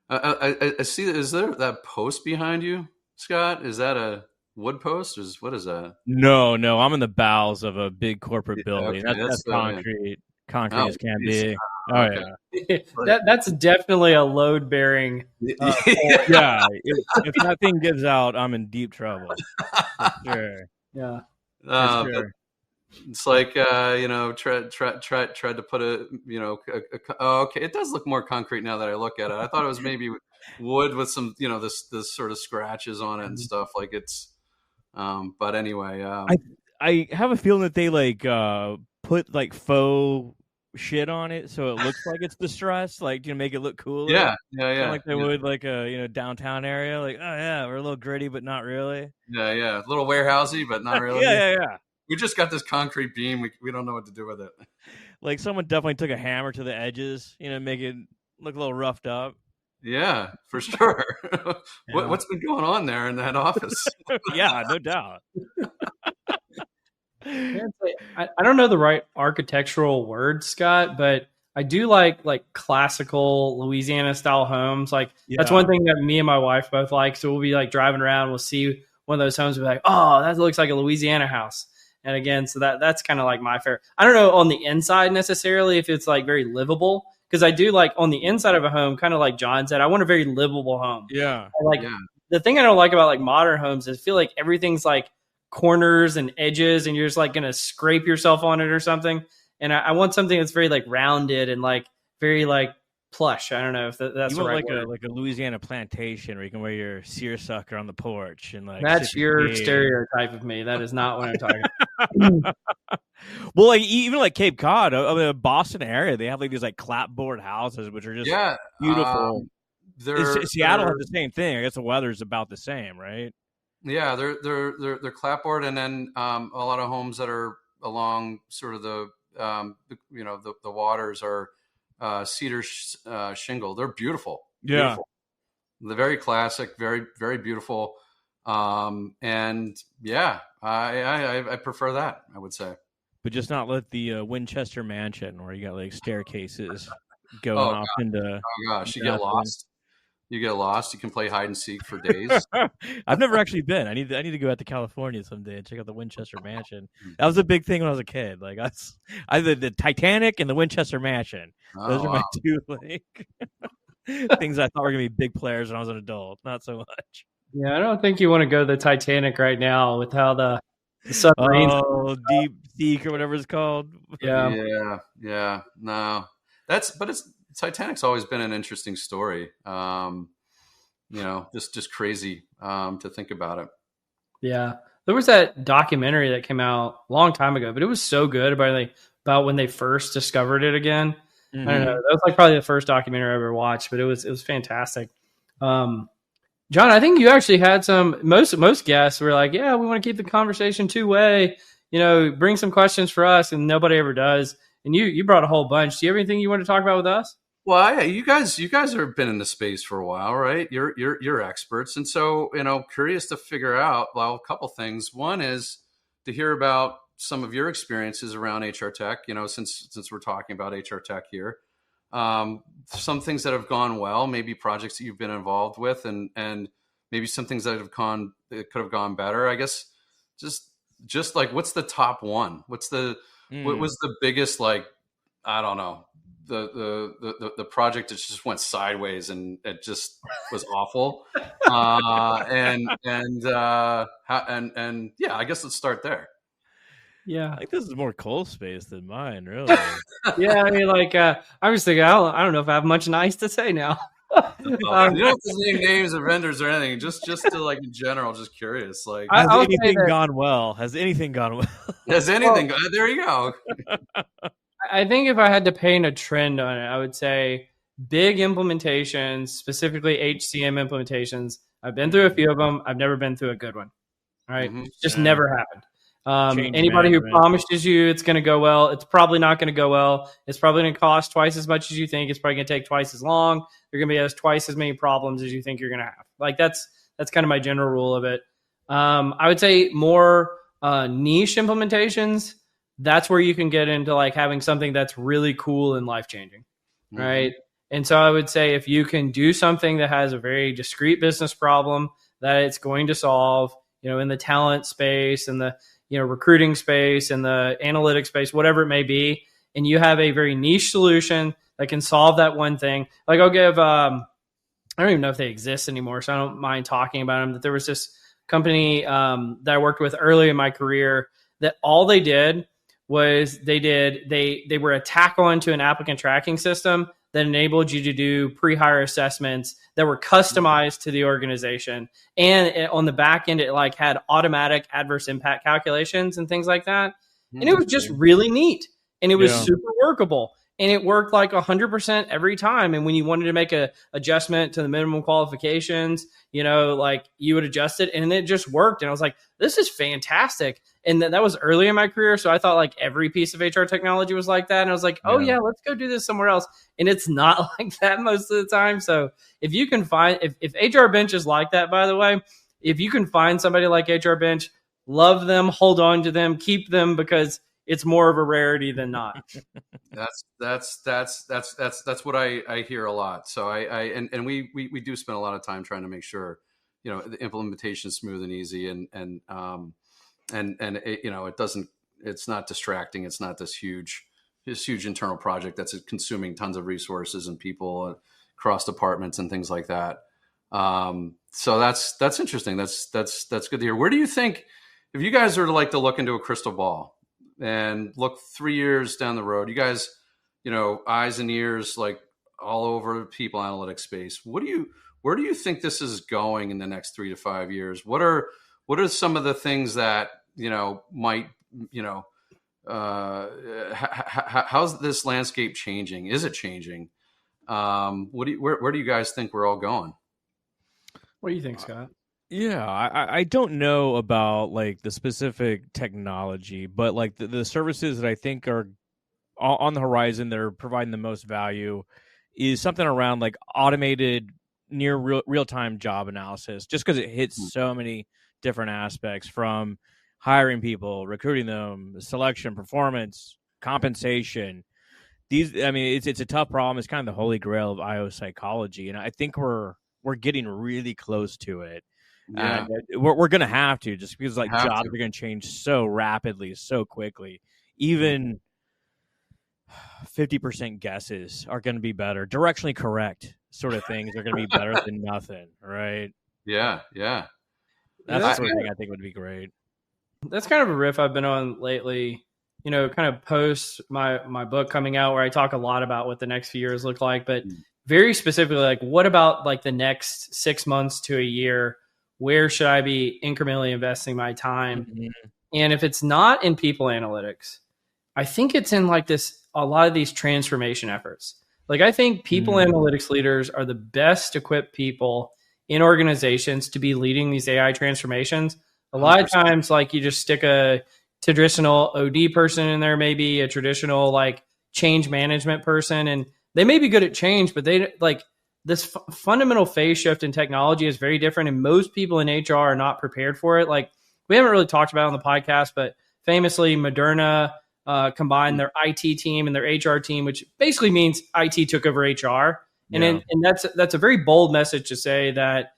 I see. Is there that post behind you, Scott? Is that a wood post? What is that? No. I'm in the bowels of a big corporate building. Okay, that's concrete as can be. Oh yeah, that's definitely a load bearing. Yeah, if that thing gives out, I'm in deep trouble. For sure. Yeah. Sure. It's like tried to put okay. It does look more concrete now that I look at it. I thought it was maybe wood with some this sort of scratches on it and stuff. Like it's, but anyway. I have a feeling that they like put like faux shit on it so it looks like it's distressed, like make it look cooler. Yeah. Like they would like a downtown area, like, oh yeah, we're a little gritty but not really. Yeah, a little warehousey but not really. Yeah. We just got this concrete beam. We don't know what to do with it. Like someone definitely took a hammer to the edges, make it look a little roughed up. Yeah, for sure. What's been going on there in that office? Yeah, no doubt. I don't know the right architectural word, Scott, but I do like classical Louisiana style homes. Like that's one thing that me and my wife both like. So we'll be like driving around, we'll see one of those homes, we'll be like, oh, that looks like a Louisiana house. And again, so that's kind of like my fair. I don't know on the inside necessarily if it's like very livable, because I do like on the inside of a home, kind of like John said, I want a very livable home. Yeah. The thing I don't like about like modern homes is I feel like everything's like corners and edges and you're just like going to scrape yourself on it or something. And I want something that's very like rounded and like very like plush. I don't know if that's you the want right word. like a Louisiana plantation where you can wear your seersucker on the porch and like that's your stereotype of me. That is not what I'm talking about. Well, like even like Cape Cod, the Boston area, they have like these like clapboard houses which are just beautiful. Seattle has the same thing. I guess the weather's about the same, right? Yeah, they're clapboard, and then a lot of homes that are along sort of the waters are cedar shingle. They're beautiful. Yeah. Beautiful. They're very classic, very, very beautiful. And yeah, I prefer that, I would say. But just not let the Winchester Mansion where you got like staircases going off into. Oh gosh, you get lost. You get lost. You can play hide and seek for days. I've never actually been. I need to go out to California someday and check out the Winchester Mansion. That was a big thing when I was a kid. Like I the Titanic and the Winchester Mansion. Those are my two like things I thought were gonna be big players when I was an adult. Not so much. Yeah, I don't think you want to go to the Titanic right now with how the submarines. Oh, Deep Seek or whatever it's called. Yeah. No, Titanic's always been an interesting story. Just crazy to think about it. Yeah. There was that documentary that came out a long time ago, but it was so good about when they first discovered it again. Mm-hmm. I don't know. That was like probably the first documentary I ever watched, but it was fantastic. John, I think you actually had most guests were like, yeah, we want to keep the conversation two-way, bring some questions for us, and nobody ever does. And you brought a whole bunch. Do you have anything you want to talk about with us? Well, you guys have been in the space for a while, right? You're experts, and so curious to figure out a couple things. One is to hear about some of your experiences around HR tech. Since we're talking about HR tech here, some things that have gone well, maybe projects that you've been involved with, and maybe some things that could have gone better. I guess just like what's the top one? What was the biggest I don't know. The project that just went sideways and it just was awful. And I guess let's start there. Yeah, I think this is more cold space than mine, really. Yeah, I mean, I was thinking, I don't know if I have much nice to say now. You don't have to name names of vendors or anything. Just to in general, just curious. Has anything gone well? Has anything gone well? Has anything? There you go. I think if I had to paint a trend on it, I would say big implementations, specifically HCM implementations. I've been through a few of them. I've never been through a good one. Right? Mm-hmm. Just never happened. Anybody who promises you it's going to go well, it's probably not going to go well. It's probably going to cost twice as much as you think. It's probably going to take twice as long. You're going to be twice as many problems as you think you're going to have. That's kind of my general rule of it. I would say more niche implementations. That's where you can get into having something that's really cool and life-changing, right? And so I would say if you can do something that has a very discrete business problem that it's going to solve, in the talent space and the recruiting space and the analytics space, whatever it may be, and you have a very niche solution that can solve that one thing. I'll give, I don't even know if they exist anymore, so I don't mind talking about them. That there was this company that I worked with early in my career that all they did was they were a tack-on to an applicant tracking system that enabled you to do pre-hire assessments that were customized to the organization. And on the back end, it had automatic adverse impact calculations and things like that. And it was just really neat. And it was super workable. And it worked 100% every time. And when you wanted to make a adjustment to the minimum qualifications, you would adjust it and it just worked. And I was like, this is fantastic. And that was early in my career. So I thought every piece of HR technology was like that. And I was like, yeah, let's go do this somewhere else. And it's not like that most of the time. So if you can find, if HRBench is like that, by the way, if you can find somebody like HRBench, love them, hold on to them, keep them, because it's more of a rarity than not. That's what I hear a lot. So we do spend a lot of time trying to make sure, the implementation is smooth and easy and it doesn't It's not distracting. It's not this huge internal project that's consuming tons of resources and people across departments and things like that. So that's interesting. That's good to hear. Where do you think, if you guys are to look into a crystal ball and look 3 years down the road, you guys, eyes and ears like all over people analytics space, where do you think this is going in the next 3 to 5 years? What are some of the things that, might, how's this landscape changing? Is it changing? Where do you guys think we're all going? What do you think, Scott? Yeah, I don't know about like the specific technology, but like the services that I think are on the horizon that are providing the most value is something around like automated near real-time job analysis, just because it hits so many different aspects, from hiring people, recruiting them, selection, performance, compensation. It's a tough problem. It's kind of the holy grail of IO psychology, and I think we're getting really close to it. Yeah. And we're going to have to, just because like jobs are going to change so rapidly, so quickly. Even 50% guesses are going to be better. Directionally correct sort of things are going to be better than nothing, right? Yeah. That's the sort of thing I think would be great. That's kind of a riff I've been on lately, kind of post my book coming out, where I talk a lot about what the next few years look like, but very specifically, like, what about like the next 6 months to a year? Where should I be incrementally investing my time? Mm-hmm. And if it's not in people analytics, I think it's in like a lot of these transformation efforts. Like, I think people analytics leaders are the best equipped people in organizations to be leading these AI transformations. A lot 100%. Of times, like, you just stick a traditional OD person in there, maybe a traditional like change management person, and they may be good at change, but they like this fundamental phase shift in technology is very different, and most people in HR are not prepared for it. Like, we haven't really talked about it on the podcast, but famously Moderna combined their IT team and their HR team, which basically means IT took over HR. And that's a very bold message to say that,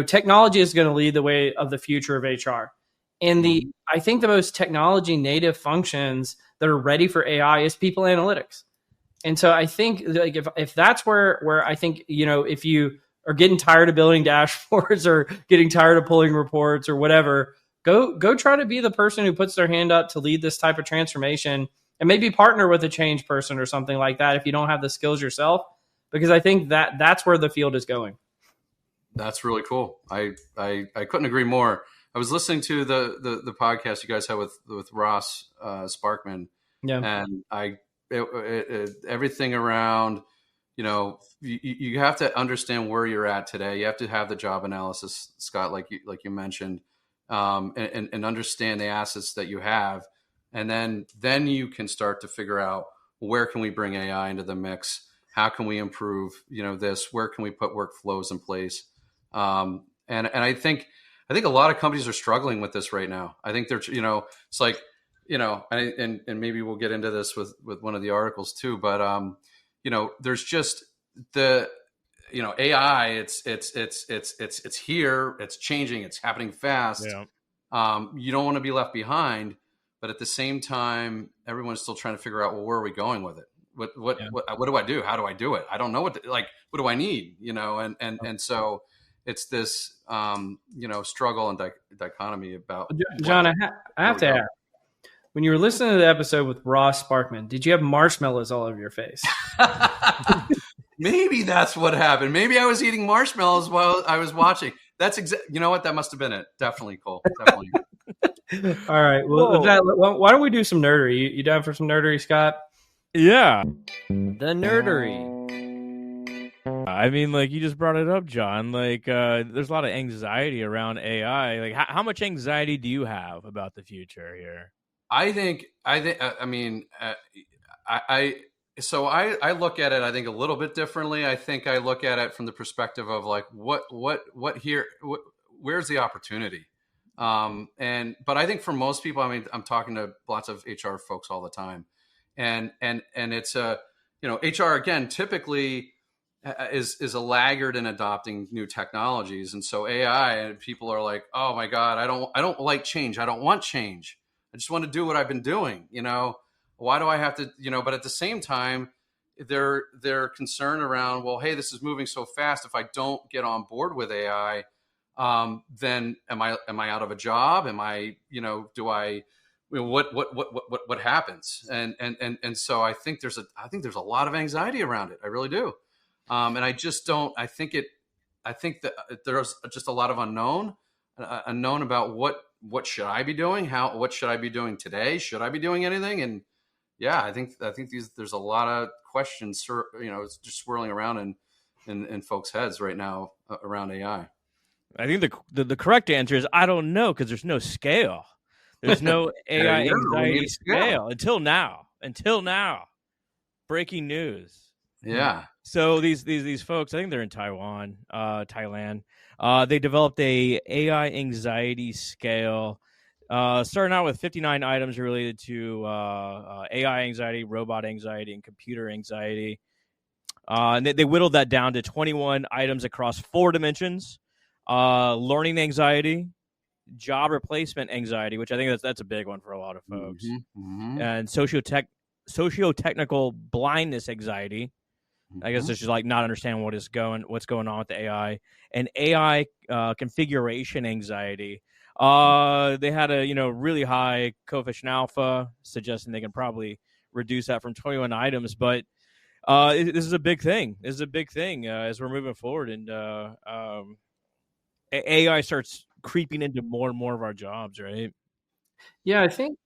technology is going to lead the way of the future of HR. And I think the most technology native functions that are ready for AI is people analytics. And so I think like if that's where I think, if you are getting tired of building dashboards or getting tired of pulling reports or whatever, go try to be the person who puts their hand up to lead this type of transformation, and maybe partner with a change person or something like that if you don't have the skills yourself, because I think that's where the field is going. That's really cool. I couldn't agree more. I was listening to the podcast you guys had with Ross Sparkman, and everything around, you have to understand where you're at today. You have to have the job analysis, Scott, like you mentioned, and understand the assets that you have, and then you can start to figure out, where can we bring AI into the mix? How can we improve, this? Where can we put workflows in place? And I think a lot of companies are struggling with this right now. I think they're, it's like, and maybe we'll get into this with one of the articles too, but, there's just the, AI, it's here, it's changing, it's happening fast. Yeah. You don't want to be left behind, but at the same time, everyone's still trying to figure out, well, where are we going with it? What do I do? How do I do it? I don't know what do I need? And so it's this, struggle and dichotomy about. John, I have to ask, when you were listening to the episode with Ross Sparkman, did you have marshmallows all over your face? Maybe that's what happened. Maybe I was eating marshmallows while I was watching. That's you know what? That must have been it. Definitely, Cole. Definitely. All right. Well, why don't we do some nerdery? You down for some nerdery, Scott? Yeah. The nerdery. I mean, like, you just brought it up, John. Like, there's a lot of anxiety around AI. Like, how much anxiety do you have about the future here? I look at it, I think, a little bit differently. I think I look at it from the perspective of like, where's the opportunity? But I think for most people, I mean, I'm talking to lots of HR folks all the time, and it's HR again, typically is a laggard in adopting new technologies. And so AI, and people are like, oh my God, I don't like change. I don't want change. I just want to do what I've been doing. Why do I have to, but at the same time, they're concerned around, well, hey, this is moving so fast. If I don't get on board with AI, then am I out of a job? Am I, do I, what happens? And so I think there's a lot of anxiety around it. I really do. And I just don't, I think that there's just a lot of unknown about what should I be doing? What should I be doing today? Should I be doing anything? And yeah, I think there's a lot of questions, it's just swirling around in folks' heads right now around AI. I think the correct answer is I don't know, because there's no scale. There's no AI anxiety scale until now. Breaking news. Yeah. So these folks, I think they're in Thailand. They developed a AI anxiety scale, starting out with 59 items related to AI anxiety, robot anxiety, and computer anxiety. And they whittled that down to 21 items across 4 dimensions: learning anxiety, job replacement anxiety, which I think that's a big one for a lot of folks, and socio-technical blindness anxiety. I guess it's just like not understanding what's going on with the AI, and AI configuration anxiety. They had a really high coefficient alpha, suggesting they can probably reduce that from 21 items. But this is a big thing. As we're moving forward, and AI starts creeping into more and more of our jobs, right? Yeah, I think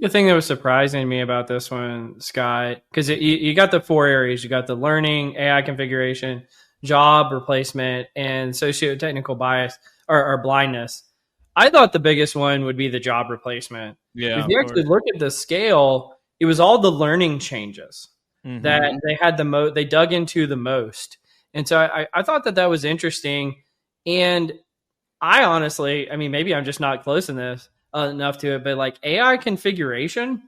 the thing that was surprising to me about this one, Scott, because you got the 4 areas. You got the learning, AI configuration, job replacement, and socio-technical bias or blindness. I thought the biggest one would be the job replacement. Yeah. If you actually look at the scale, it was all the learning changes that they had they dug into the most. And so I thought that was interesting. And I honestly, maybe I'm just not close enough to it, but like AI configuration,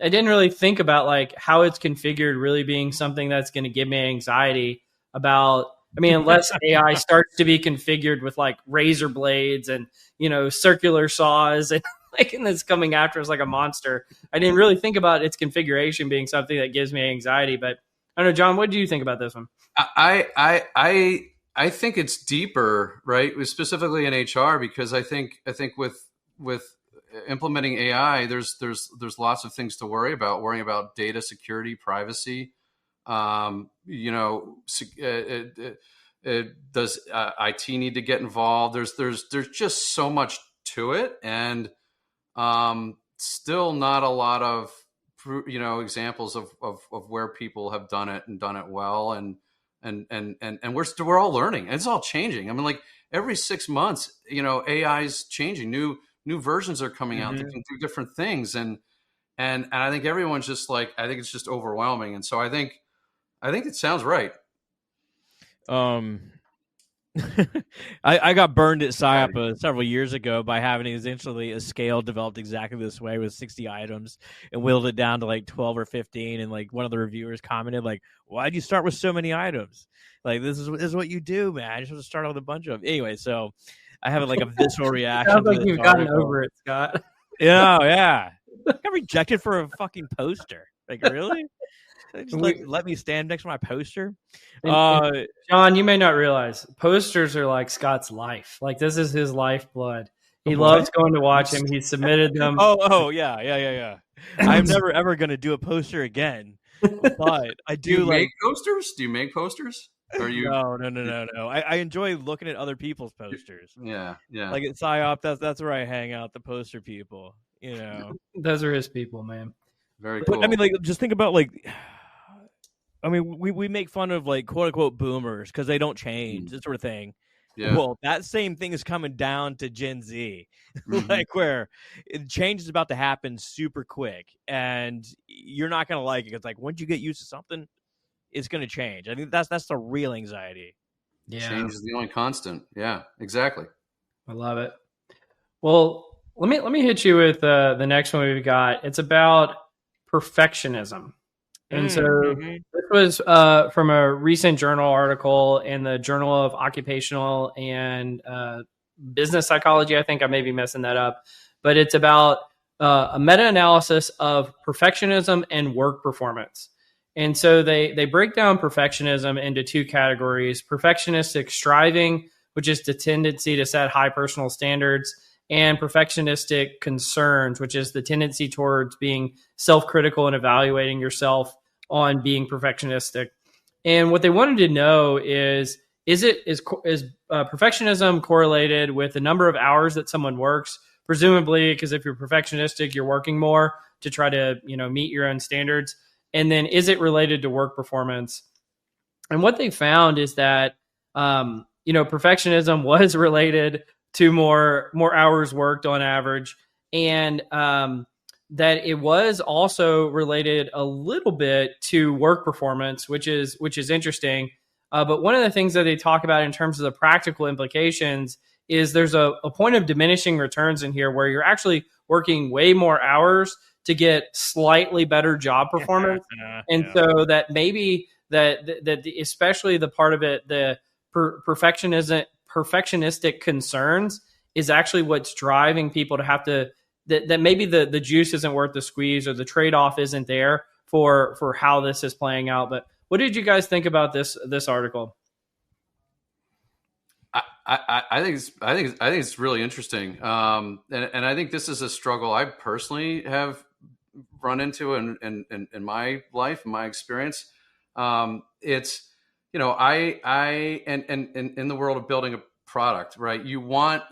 I didn't really think about like how it's configured really being something that's going to give me anxiety about. Unless AI starts to be configured with like razor blades and, circular saws and it's coming after us like a monster. I didn't really think about its configuration being something that gives me anxiety, but I don't know, John, what do you think about this one? I think it's deeper, right? Specifically in HR, because I think with implementing AI, there's lots of things to worrying about data security, privacy. Does IT need to get involved? There's just so much to it, and still not a lot of examples of where people have done it and done it well, and we're all learning, and it's all changing. Like every 6 months, AI is changing. New versions are coming out that can do different things, and I think everyone's just like, I think it's just overwhelming, and so I think it sounds right. I got burned at SIOP several years ago by having essentially a scale developed exactly this way with 60 items and whittled it down to like 12 or 15. And like one of the reviewers commented like, "Why'd you start with so many items? Like this is what you do, man. I just want to start with a bunch of them." Anyway, so I have like a visceral reaction. Sounds like you've gotten over it, Scott. Yeah. I got rejected for a fucking poster. Like, really? Just let me stand next to my poster. John, you may not realize posters are like Scott's life. Like this is his lifeblood. He loves going to watch him. He submitted them. Oh yeah. I'm never ever going to do a poster again. But I do make posters. Do you make posters? Are you? No. I enjoy looking at other people's posters. Yeah. Like at PsyOp, that's where I hang out. The poster people. Those are his people, man. Very cool. But, just think about we make fun of like quote unquote boomers because they don't change, this sort of thing. Yeah. Well, that same thing is coming down to Gen Z, like where change is about to happen super quick, and you're not gonna like it. It's like once you get used to something, it's gonna change. I think that's the real anxiety. Yeah, change is the only constant. Yeah, exactly. I love it. Well, let me hit you with the next one we've got. It's about perfectionism. And so this was from a recent journal article in the Journal of Occupational and Business Psychology. I think I may be messing that up, but it's about a meta-analysis of perfectionism and work performance. And so they break down perfectionism into two categories: perfectionistic striving, which is the tendency to set high personal standards, and perfectionistic concerns, which is the tendency towards being self-critical and evaluating yourself on being perfectionistic. And what they wanted to know is perfectionism correlated with the number of hours that someone works? Presumably, because if you're perfectionistic, you're working more to try to, meet your own standards. And then is it related to work performance? And what they found is that, perfectionism was related to more hours worked on average, and that it was also related a little bit to work performance, which is interesting. But one of the things that they talk about in terms of the practical implications is there's a point of diminishing returns in here where you're actually working way more hours to get slightly better job performance. So that maybe that especially the part of it, the perfectionistic concerns is actually what's driving people to have to, that maybe the juice isn't worth the squeeze, or the trade-off isn't there for how this is playing out. But what did you guys think about this article? I think it's really interesting, and I think this is a struggle I personally have run into in my life, in my experience. It's in the world of building a product, right? You want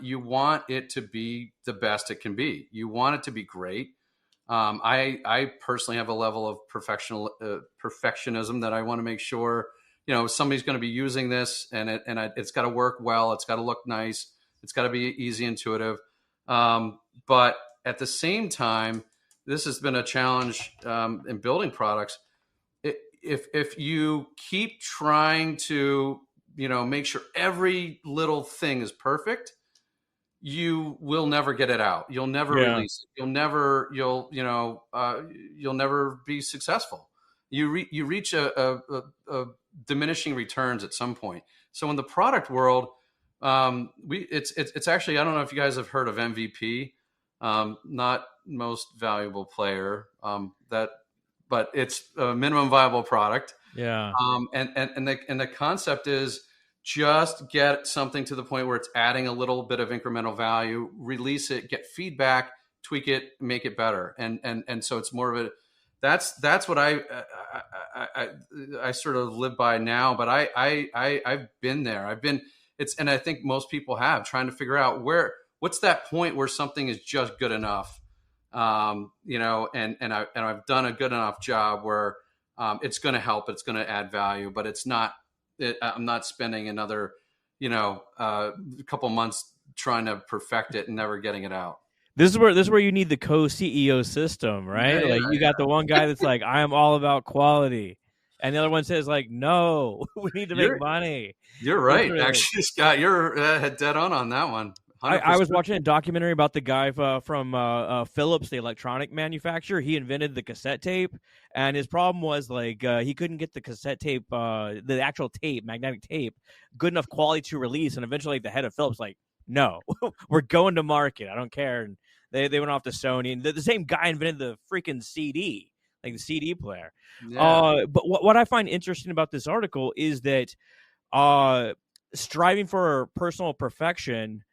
it to be the best it can be. You want it to be great. I personally have a level of perfectionism that I want to make sure, somebody's going to be using this, and it's got to work well. It's got to look nice. It's got to be easy, intuitive. But at the same time, this has been a challenge in building products. If you keep trying to, make sure every little thing is perfect, you will never get it out. You'll never release it. You'll never be successful. You reach a diminishing returns at some point. So in the product world, it's actually, I don't know if you guys have heard of MVP, not most valuable player, but it's a minimum viable product. Yeah. And the concept is just get something to the point where it's adding a little bit of incremental value, release it, get feedback, tweak it, make it better. And so it's more of a, that's what I sort of live by now, but I've been there. And I think most people have, trying to figure out what's that point where something is just good enough. And I've done a good enough job where it's going to help, it's going to add value, but it's not, I'm not spending another, couple months trying to perfect it and never getting it out. This is where you need the co-CEO system, right? You got the one guy that's like, I am all about quality, and the other one says like, no, we need to make money. You're right, actually, Scott. You're dead on that one. I was watching a documentary about the guy from Philips, the electronic manufacturer. He invented the cassette tape, and his problem was he couldn't get the cassette tape, the actual tape, magnetic tape, good enough quality to release. And eventually, the head of Philips no, we're going to market. I don't care. And they went off to Sony, and the same guy invented the freaking CD, the CD player. Yeah. But what I find interesting about this article is that striving for personal perfection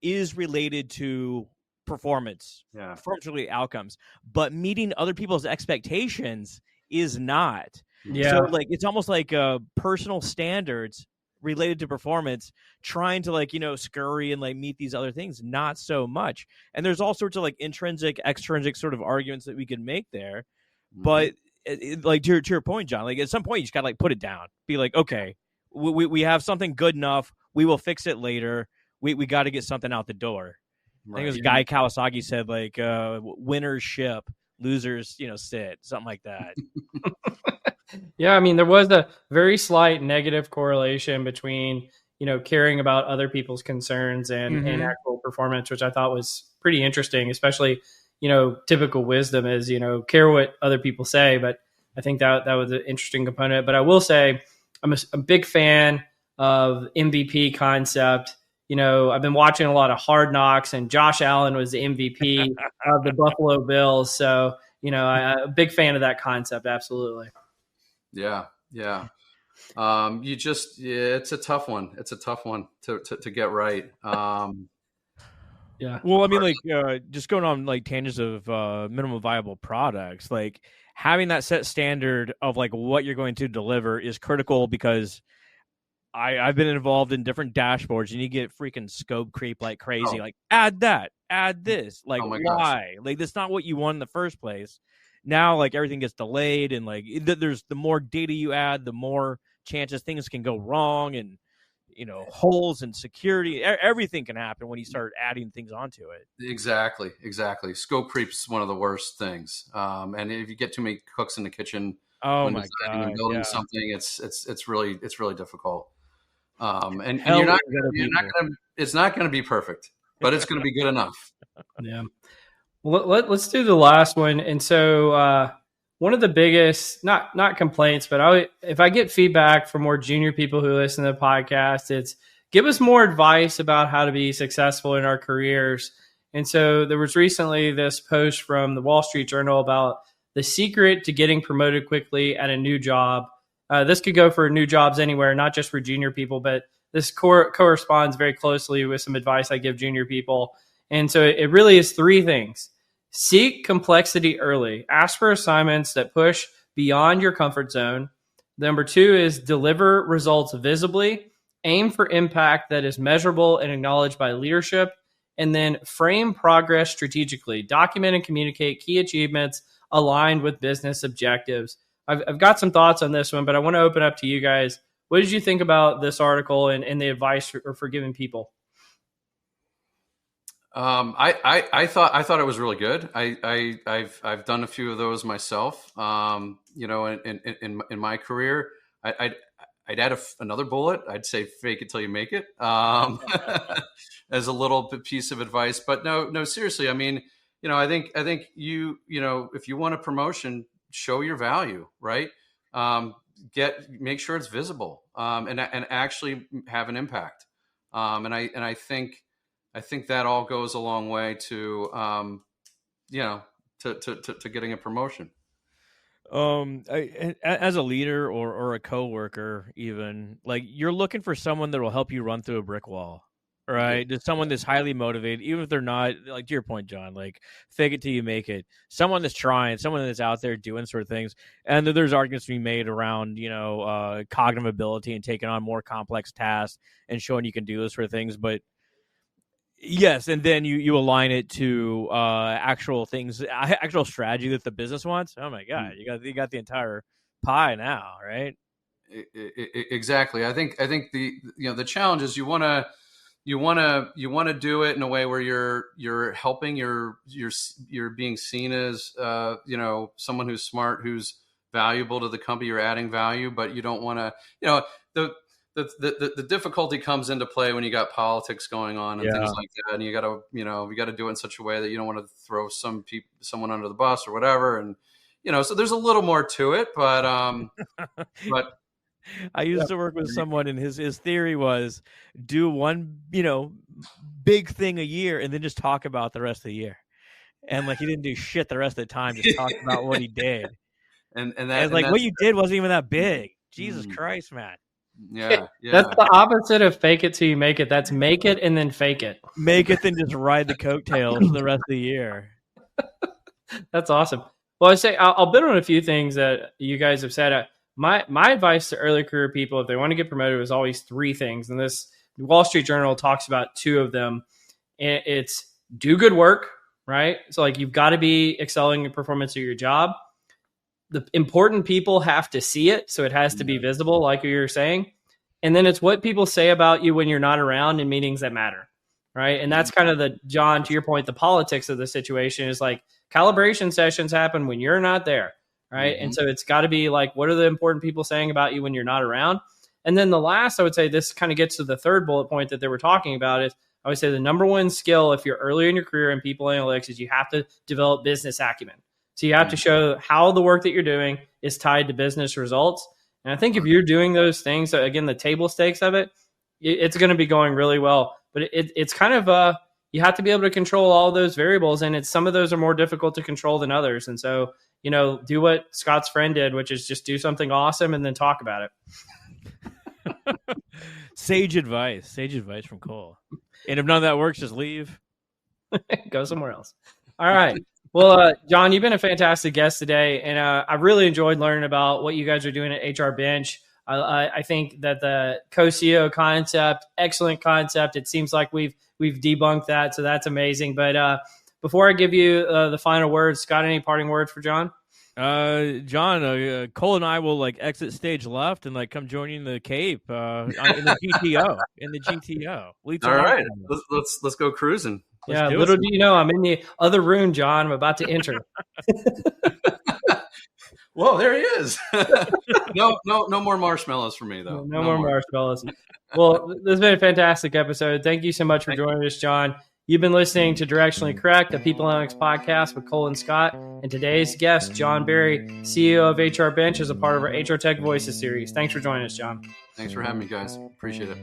is related to performance, performance-related outcomes, but meeting other people's expectations is not. Yeah. So it's almost like personal standards related to performance, trying to scurry and meet these other things, not so much. And there's all sorts of intrinsic, extrinsic sort of arguments that we can make there. Mm-hmm. But to your point, John, at some point you just got to put it down, be okay, we have something good enough, we will fix it later. We got to get something out the door. Right. I think it was Guy Kawasaki said winners ship, losers sit, something like that. Yeah, I mean, there was a very slight negative correlation between caring about other people's concerns and actual performance, which I thought was pretty interesting. Especially typical wisdom is care what other people say, but I think that was an interesting component. But I will say I'm a big fan of MVP concept. I've been watching a lot of Hard Knocks, and Josh Allen was the MVP of the Buffalo Bills. So, I'm a big fan of that concept. Absolutely. Yeah. Yeah. It's a tough one. It's a tough one to get right. Yeah. Well, I mean, just going on tangents of minimum viable products, having that set standard of what you're going to deliver is critical, because I've been involved in different dashboards, and you get freaking scope creep like crazy. Add that, add this. my why? gosh. That's not what you want in the first place. Now, everything gets delayed, and there's the more data you add, the more chances things can go wrong, and holes in security. Everything can happen when you start adding things onto it. Exactly. Scope creep's one of the worst things. And if you get too many cooks in the kitchen, oh my god, when building something, it's really difficult. And it's not going to be perfect, but it's going to be good enough. Yeah. Well, let's do the last one. And so one of the biggest, not complaints, but if I get feedback from more junior people who listen to the podcast, it's give us more advice about how to be successful in our careers. And so there was recently this post from the Wall Street Journal about the secret to getting promoted quickly at a new job. This could go for new jobs anywhere, not just for junior people, but this corresponds very closely with some advice I give junior people. And so it really is three things. Seek complexity early. Ask for assignments that push beyond your comfort zone. Number two is deliver results visibly. Aim for impact that is measurable and acknowledged by leadership. And then frame progress strategically. Document and communicate key achievements aligned with business objectives. I've got some thoughts on this one, but I want to open up to you guys. What did you think about this article and the advice for giving people? I thought it was really good. I've done a few of those myself. In my career, I'd add another bullet. I'd say fake it till you make it, as a little piece of advice. But no, seriously. I mean, I think if you want a promotion, show your value, right? Make sure it's visible, and actually have an impact. And I think that all goes a long way to getting a promotion. As a leader or a coworker, even you're looking for someone that will help you run through a brick wall, right? Just someone that's highly motivated, even if they're not, to your point, John, fake it till you make it. Someone that's trying, someone that's out there doing sort of things. And there's arguments to be made around, cognitive ability and taking on more complex tasks and showing you can do those sort of things. But yes, and then you align it to actual things, actual strategy that the business wants. Oh my God, you got the entire pie now, right? Exactly. I think the challenge is you want to do it in a way where you're helping, you're being seen as someone who's smart, who's valuable to the company. You're adding value, but you don't want to the difficulty comes into play when you got politics going on and things like that, and you got to do it in such a way that you don't want to throw someone under the bus or whatever, and so there's a little more to it, but I used to work with someone, and his theory was do one big thing a year and then just talk about the rest of the year, and he didn't do shit the rest of the time, just talk about what he did, and what you did wasn't even that big. Jesus Christ, man. Yeah. That's the opposite of fake it till you make it. That's make it and then fake it. Make it, then just ride the coattails for the rest of the year. That's awesome. Well, I say I'll build on a few things that you guys have said. My advice to early career people, if they want to get promoted, was always three things. And this Wall Street Journal talks about two of them. It's do good work, right? So you've got to be excelling in performance of your job. The important people have to see it, so it has to be visible, like you were saying. And then it's what people say about you when you're not around in meetings that matter, right? And that's kind of John, to your point, the politics of the situation is calibration sessions happen when you're not there, right? Mm-hmm. And so it's got to be what are the important people saying about you when you're not around? And then the last, I would say, this kind of gets to the third bullet point that they were talking about, is I would say the number one skill if you're early in your career in people analytics is you have to develop business acumen. So you have to show how the work that you're doing is tied to business results. And I think if you're doing those things, so again, the table stakes of it's going to be going really well. but it's kind of you have to be able to control all those variables, and some of those are more difficult to control than others. And so, do what Scott's friend did, which is just do something awesome and then talk about it. Sage advice from Cole. And if none of that works, just leave. Go somewhere else. All right. Well, John, you've been a fantastic guest today, and I really enjoyed learning about what you guys are doing at HRBench. I think that the co-CEO concept, excellent concept. It seems like we've debunked that, so that's amazing. But before I give you the final words, Scott, any parting words for John? John, Cole and I will exit stage left and come join you in the Cape in the GTO. All right, let's go cruising. Little do you know, I'm in the other room, John. I'm about to enter. Whoa, there he is. No more marshmallows for me, though. No more marshmallows. Well, this has been a fantastic episode. Thank you so much for joining us, John. You've been listening to Directionally Correct, the People Analytics podcast with Cole and Scott. And today's guest, John Barry, CEO of HRBench, is a part of our HR Tech Voices series. Thanks for joining us, John. Thanks for having me, guys. Appreciate it.